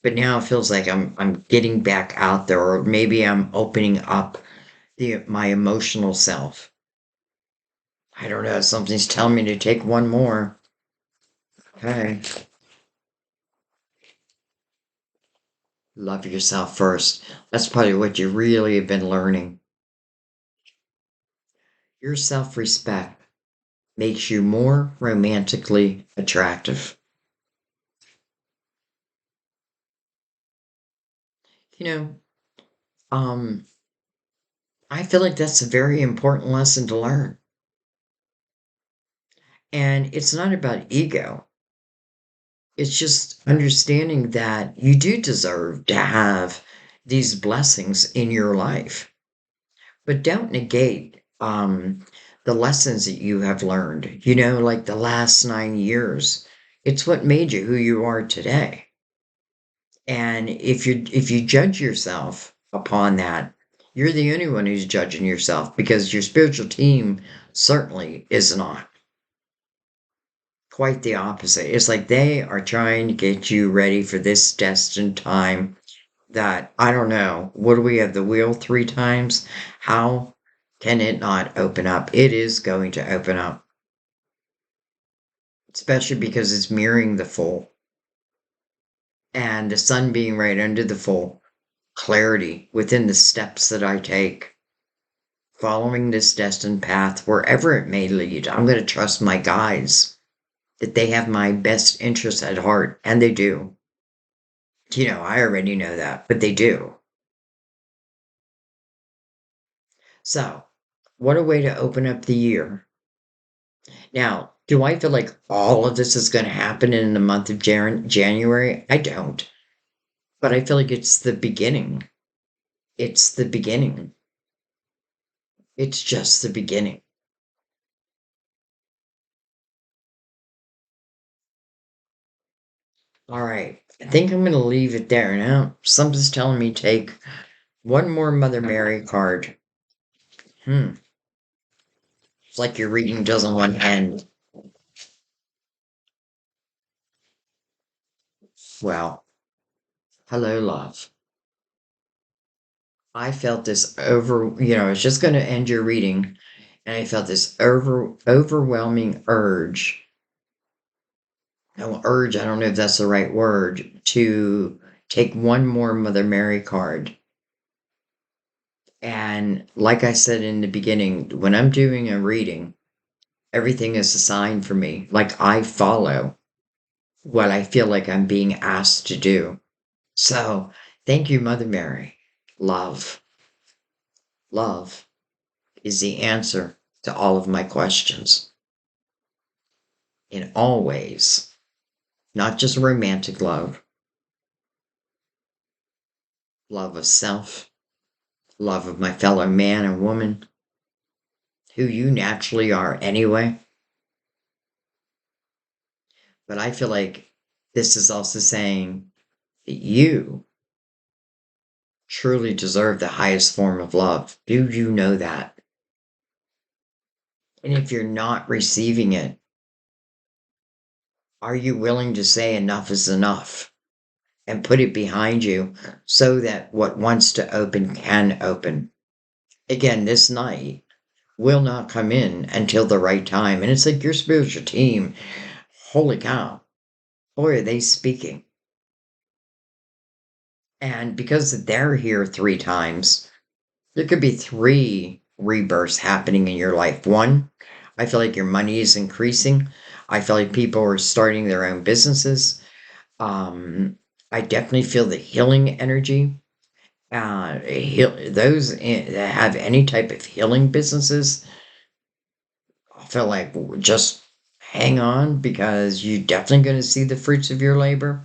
But now it feels like I'm getting back out there, or maybe I'm opening up my emotional self. I don't know. Something's telling me to take one more. Okay. Love yourself first. That's probably what you really have been learning. Your self respect makes you more romantically attractive. You know, um, I feel like that's a very important lesson to learn. And it's not about ego. It's just understanding that you do deserve to have these blessings in your life. But don't negate the lessons that you have learned, like the last 9 years. It's what made you who you are today. And if you judge yourself upon that, you're the only one who's judging yourself, because your spiritual team certainly is not. Quite the opposite. It's like they are trying to get you ready for this destined time that, I don't know, what do we have, the wheel 3 times? How can it not open up? It is going to open up, especially because it's mirroring the full, and the sun being right under the full. Clarity within the steps that I take, following this destined path, wherever it may lead. I'm going to trust my guides, that they have my best interests at heart, and they do. I already know that, but they do. So, what a way to open up the year. Now, do I feel like all of this is going to happen in the month of January? I don't. But I feel like it's the beginning. It's the beginning. It's just the beginning. All right. I think I'm going to leave it there now. Something's telling me take one more Mother Mary card. It's like your reading doesn't want to end. Well, hello, love. I felt this I was just going to end your reading, and I felt this overwhelming urge. No, urge, I don't know if that's the right word, to take one more Mother Mary card. And like I said in the beginning, when I'm doing a reading, everything is a sign for me. Like I follow. what I feel like I'm being asked to do. So thank you, Mother Mary. Love. Love is the answer to all of my questions in all ways, not just romantic love, love of self, love of my fellow man and woman, who you naturally are anyway. But I feel like this is also saying that you truly deserve the highest form of love. Do you know that? And if you're not receiving it, are you willing to say enough is enough and put it behind you so that what wants to open can open? Again, this night will not come in until the right time. And it's like your spiritual team, holy cow, boy, are they speaking. And because they're here 3 times, there could be 3 rebirths happening in your life. One, I feel like your money is increasing. I feel like people are starting their own businesses. I definitely feel the healing energy. Those that have any type of healing businesses, I feel like just hang on because you're definitely going to see the fruits of your labor,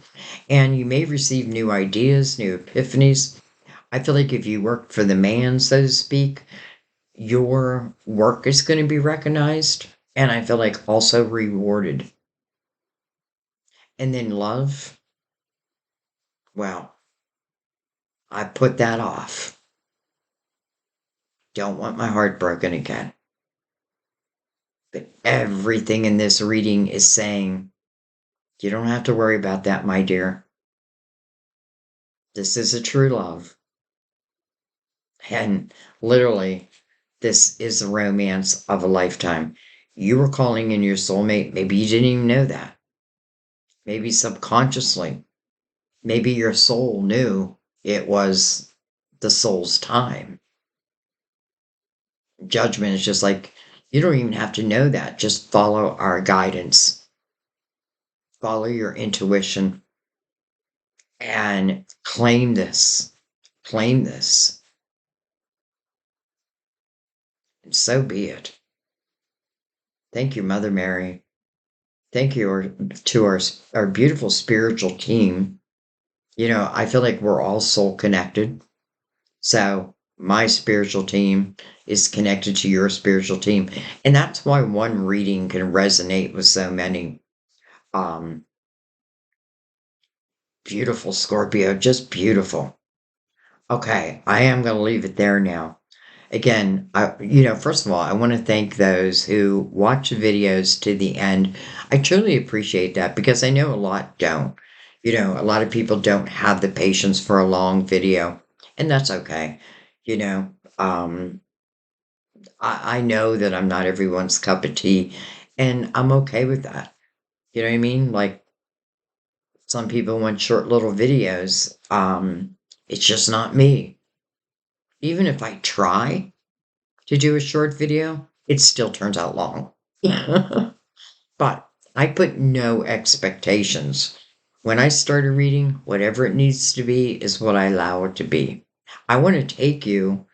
and you may receive new ideas, new epiphanies. I feel like if you work for the man, so to speak, your work is going to be recognized, and I feel like also rewarded. And then love, well, I put that off. Don't want my heart broken again. But everything in this reading is saying, you don't have to worry about that, my dear. This is a true love. And literally, this is the romance of a lifetime. You were calling in your soulmate. Maybe you didn't even know that. Maybe subconsciously. Maybe your soul knew it was the soul's time. Judgment is just like, you don't even have to know that. Just follow our guidance, follow your intuition, and claim this. Claim this. And so be it. Thank you, Mother Mary. Thank you to our beautiful spiritual team. I feel like we're all soul connected. So my spiritual team is connected to your spiritual team. And that's why one reading can resonate with so many. Um, Beautiful Scorpio, just beautiful. Okay, I am going to leave it there now. Again, first of all, I want to thank those who watch videos to the end. I truly appreciate that because I know a lot don't. A lot of people don't have the patience for a long video, and that's okay. You know, um, I know that I'm not everyone's cup of tea, and I'm okay with that. You know what I mean? Like some people want short little videos. It's just not me. Even if I try to do a short video, it still turns out long. But I put no expectations. When I start a reading, whatever it needs to be is what I allow it to be. I want to take you,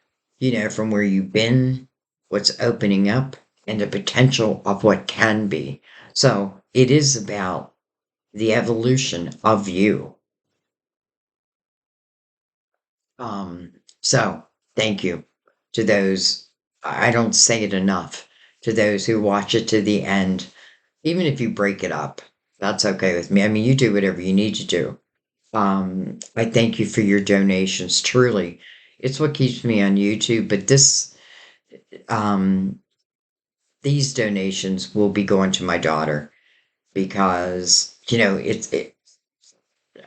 from where you've been, what's opening up, and the potential of what can be. So it is about the evolution of you. So thank you to those, I don't say it enough, to those who watch it to the end. Even if you break it up, that's okay with me. I mean, you do whatever you need to do. I thank you for your donations. Truly, it's what keeps me on YouTube. But um, these donations will be going to my daughter because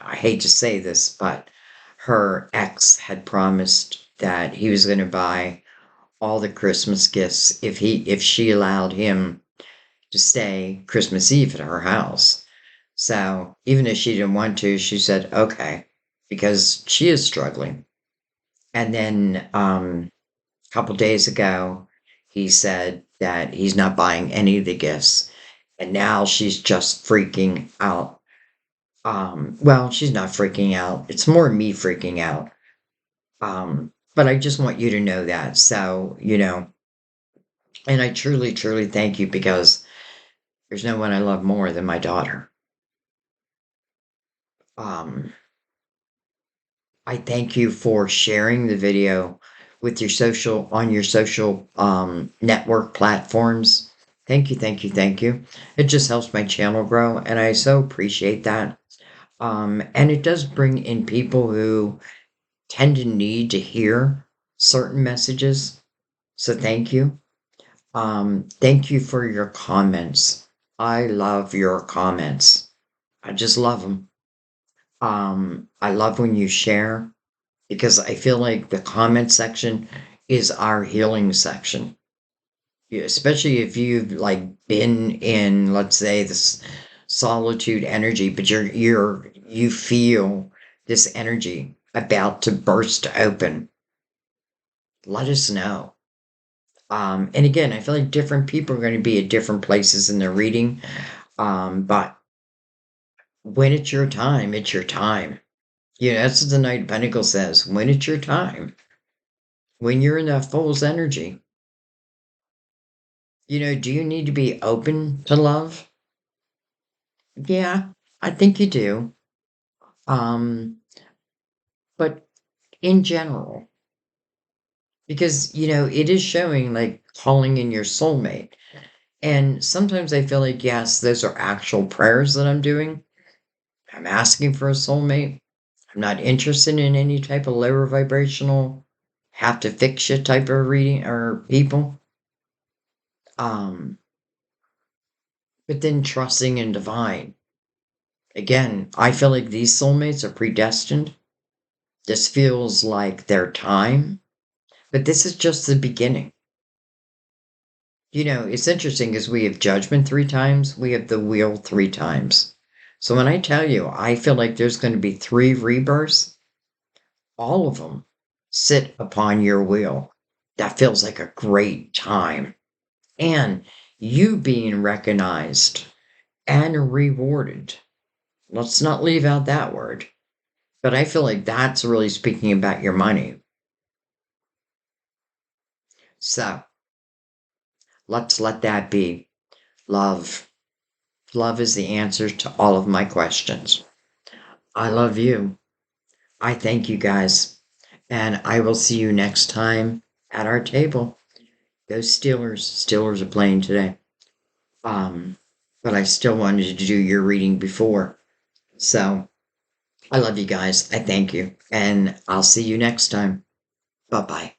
I hate to say this, but her ex had promised that he was going to buy all the Christmas gifts if she allowed him to stay Christmas Eve at her house. So even if she didn't want to, she said, okay, because she is struggling. And then a couple days ago, he said that he's not buying any of the gifts. And now she's just freaking out. Well, she's not freaking out. It's more me freaking out. But I just want you to know that. So, and I truly, truly thank you because there's no one I love more than my daughter. Um, I thank you for sharing the video with your social network platforms. Thank you, thank you, thank you. It just helps my channel grow, and I so appreciate that. And it does bring in people who tend to need to hear certain messages. So thank you. Thank you for your comments. I love your comments. I just love them. I love when you share because I feel like the comment section is our healing section. Yeah, especially if you've like been in, let's say, this solitude energy, but you feel this energy about to burst open. Let us know. And again, I feel like different people are going to be at different places in their reading. But when it's your time, it's your time. That's what the Knight of Pentacles says. When it's your time, when you're in that fool's energy, do you need to be open to love? Yeah, I think you do. Um, but in general, because, it is showing like calling in your soulmate. And sometimes I feel like, yes, those are actual prayers that I'm doing. I'm asking for a soulmate. I'm not interested in any type of lower vibrational, have to fix you type of reading or people. Um, but then trusting in divine. Again, I feel like these soulmates are predestined. This feels like their time, but this is just the beginning. It's interesting because we have judgment 3 times, we have the wheel 3 times. So when I tell you, I feel like there's going to be 3 rebirths, all of them sit upon your wheel. That feels like a great time. And you being recognized and rewarded. Let's not leave out that word. But I feel like that's really speaking about your money. So let's let that be. Love. Love is the answer to all of my questions. I love you. I thank you guys. And I will see you next time at our table. Go Steelers. Steelers are playing today. But I still wanted to do your reading before. So I love you guys. I thank you. And I'll see you next time. Bye bye.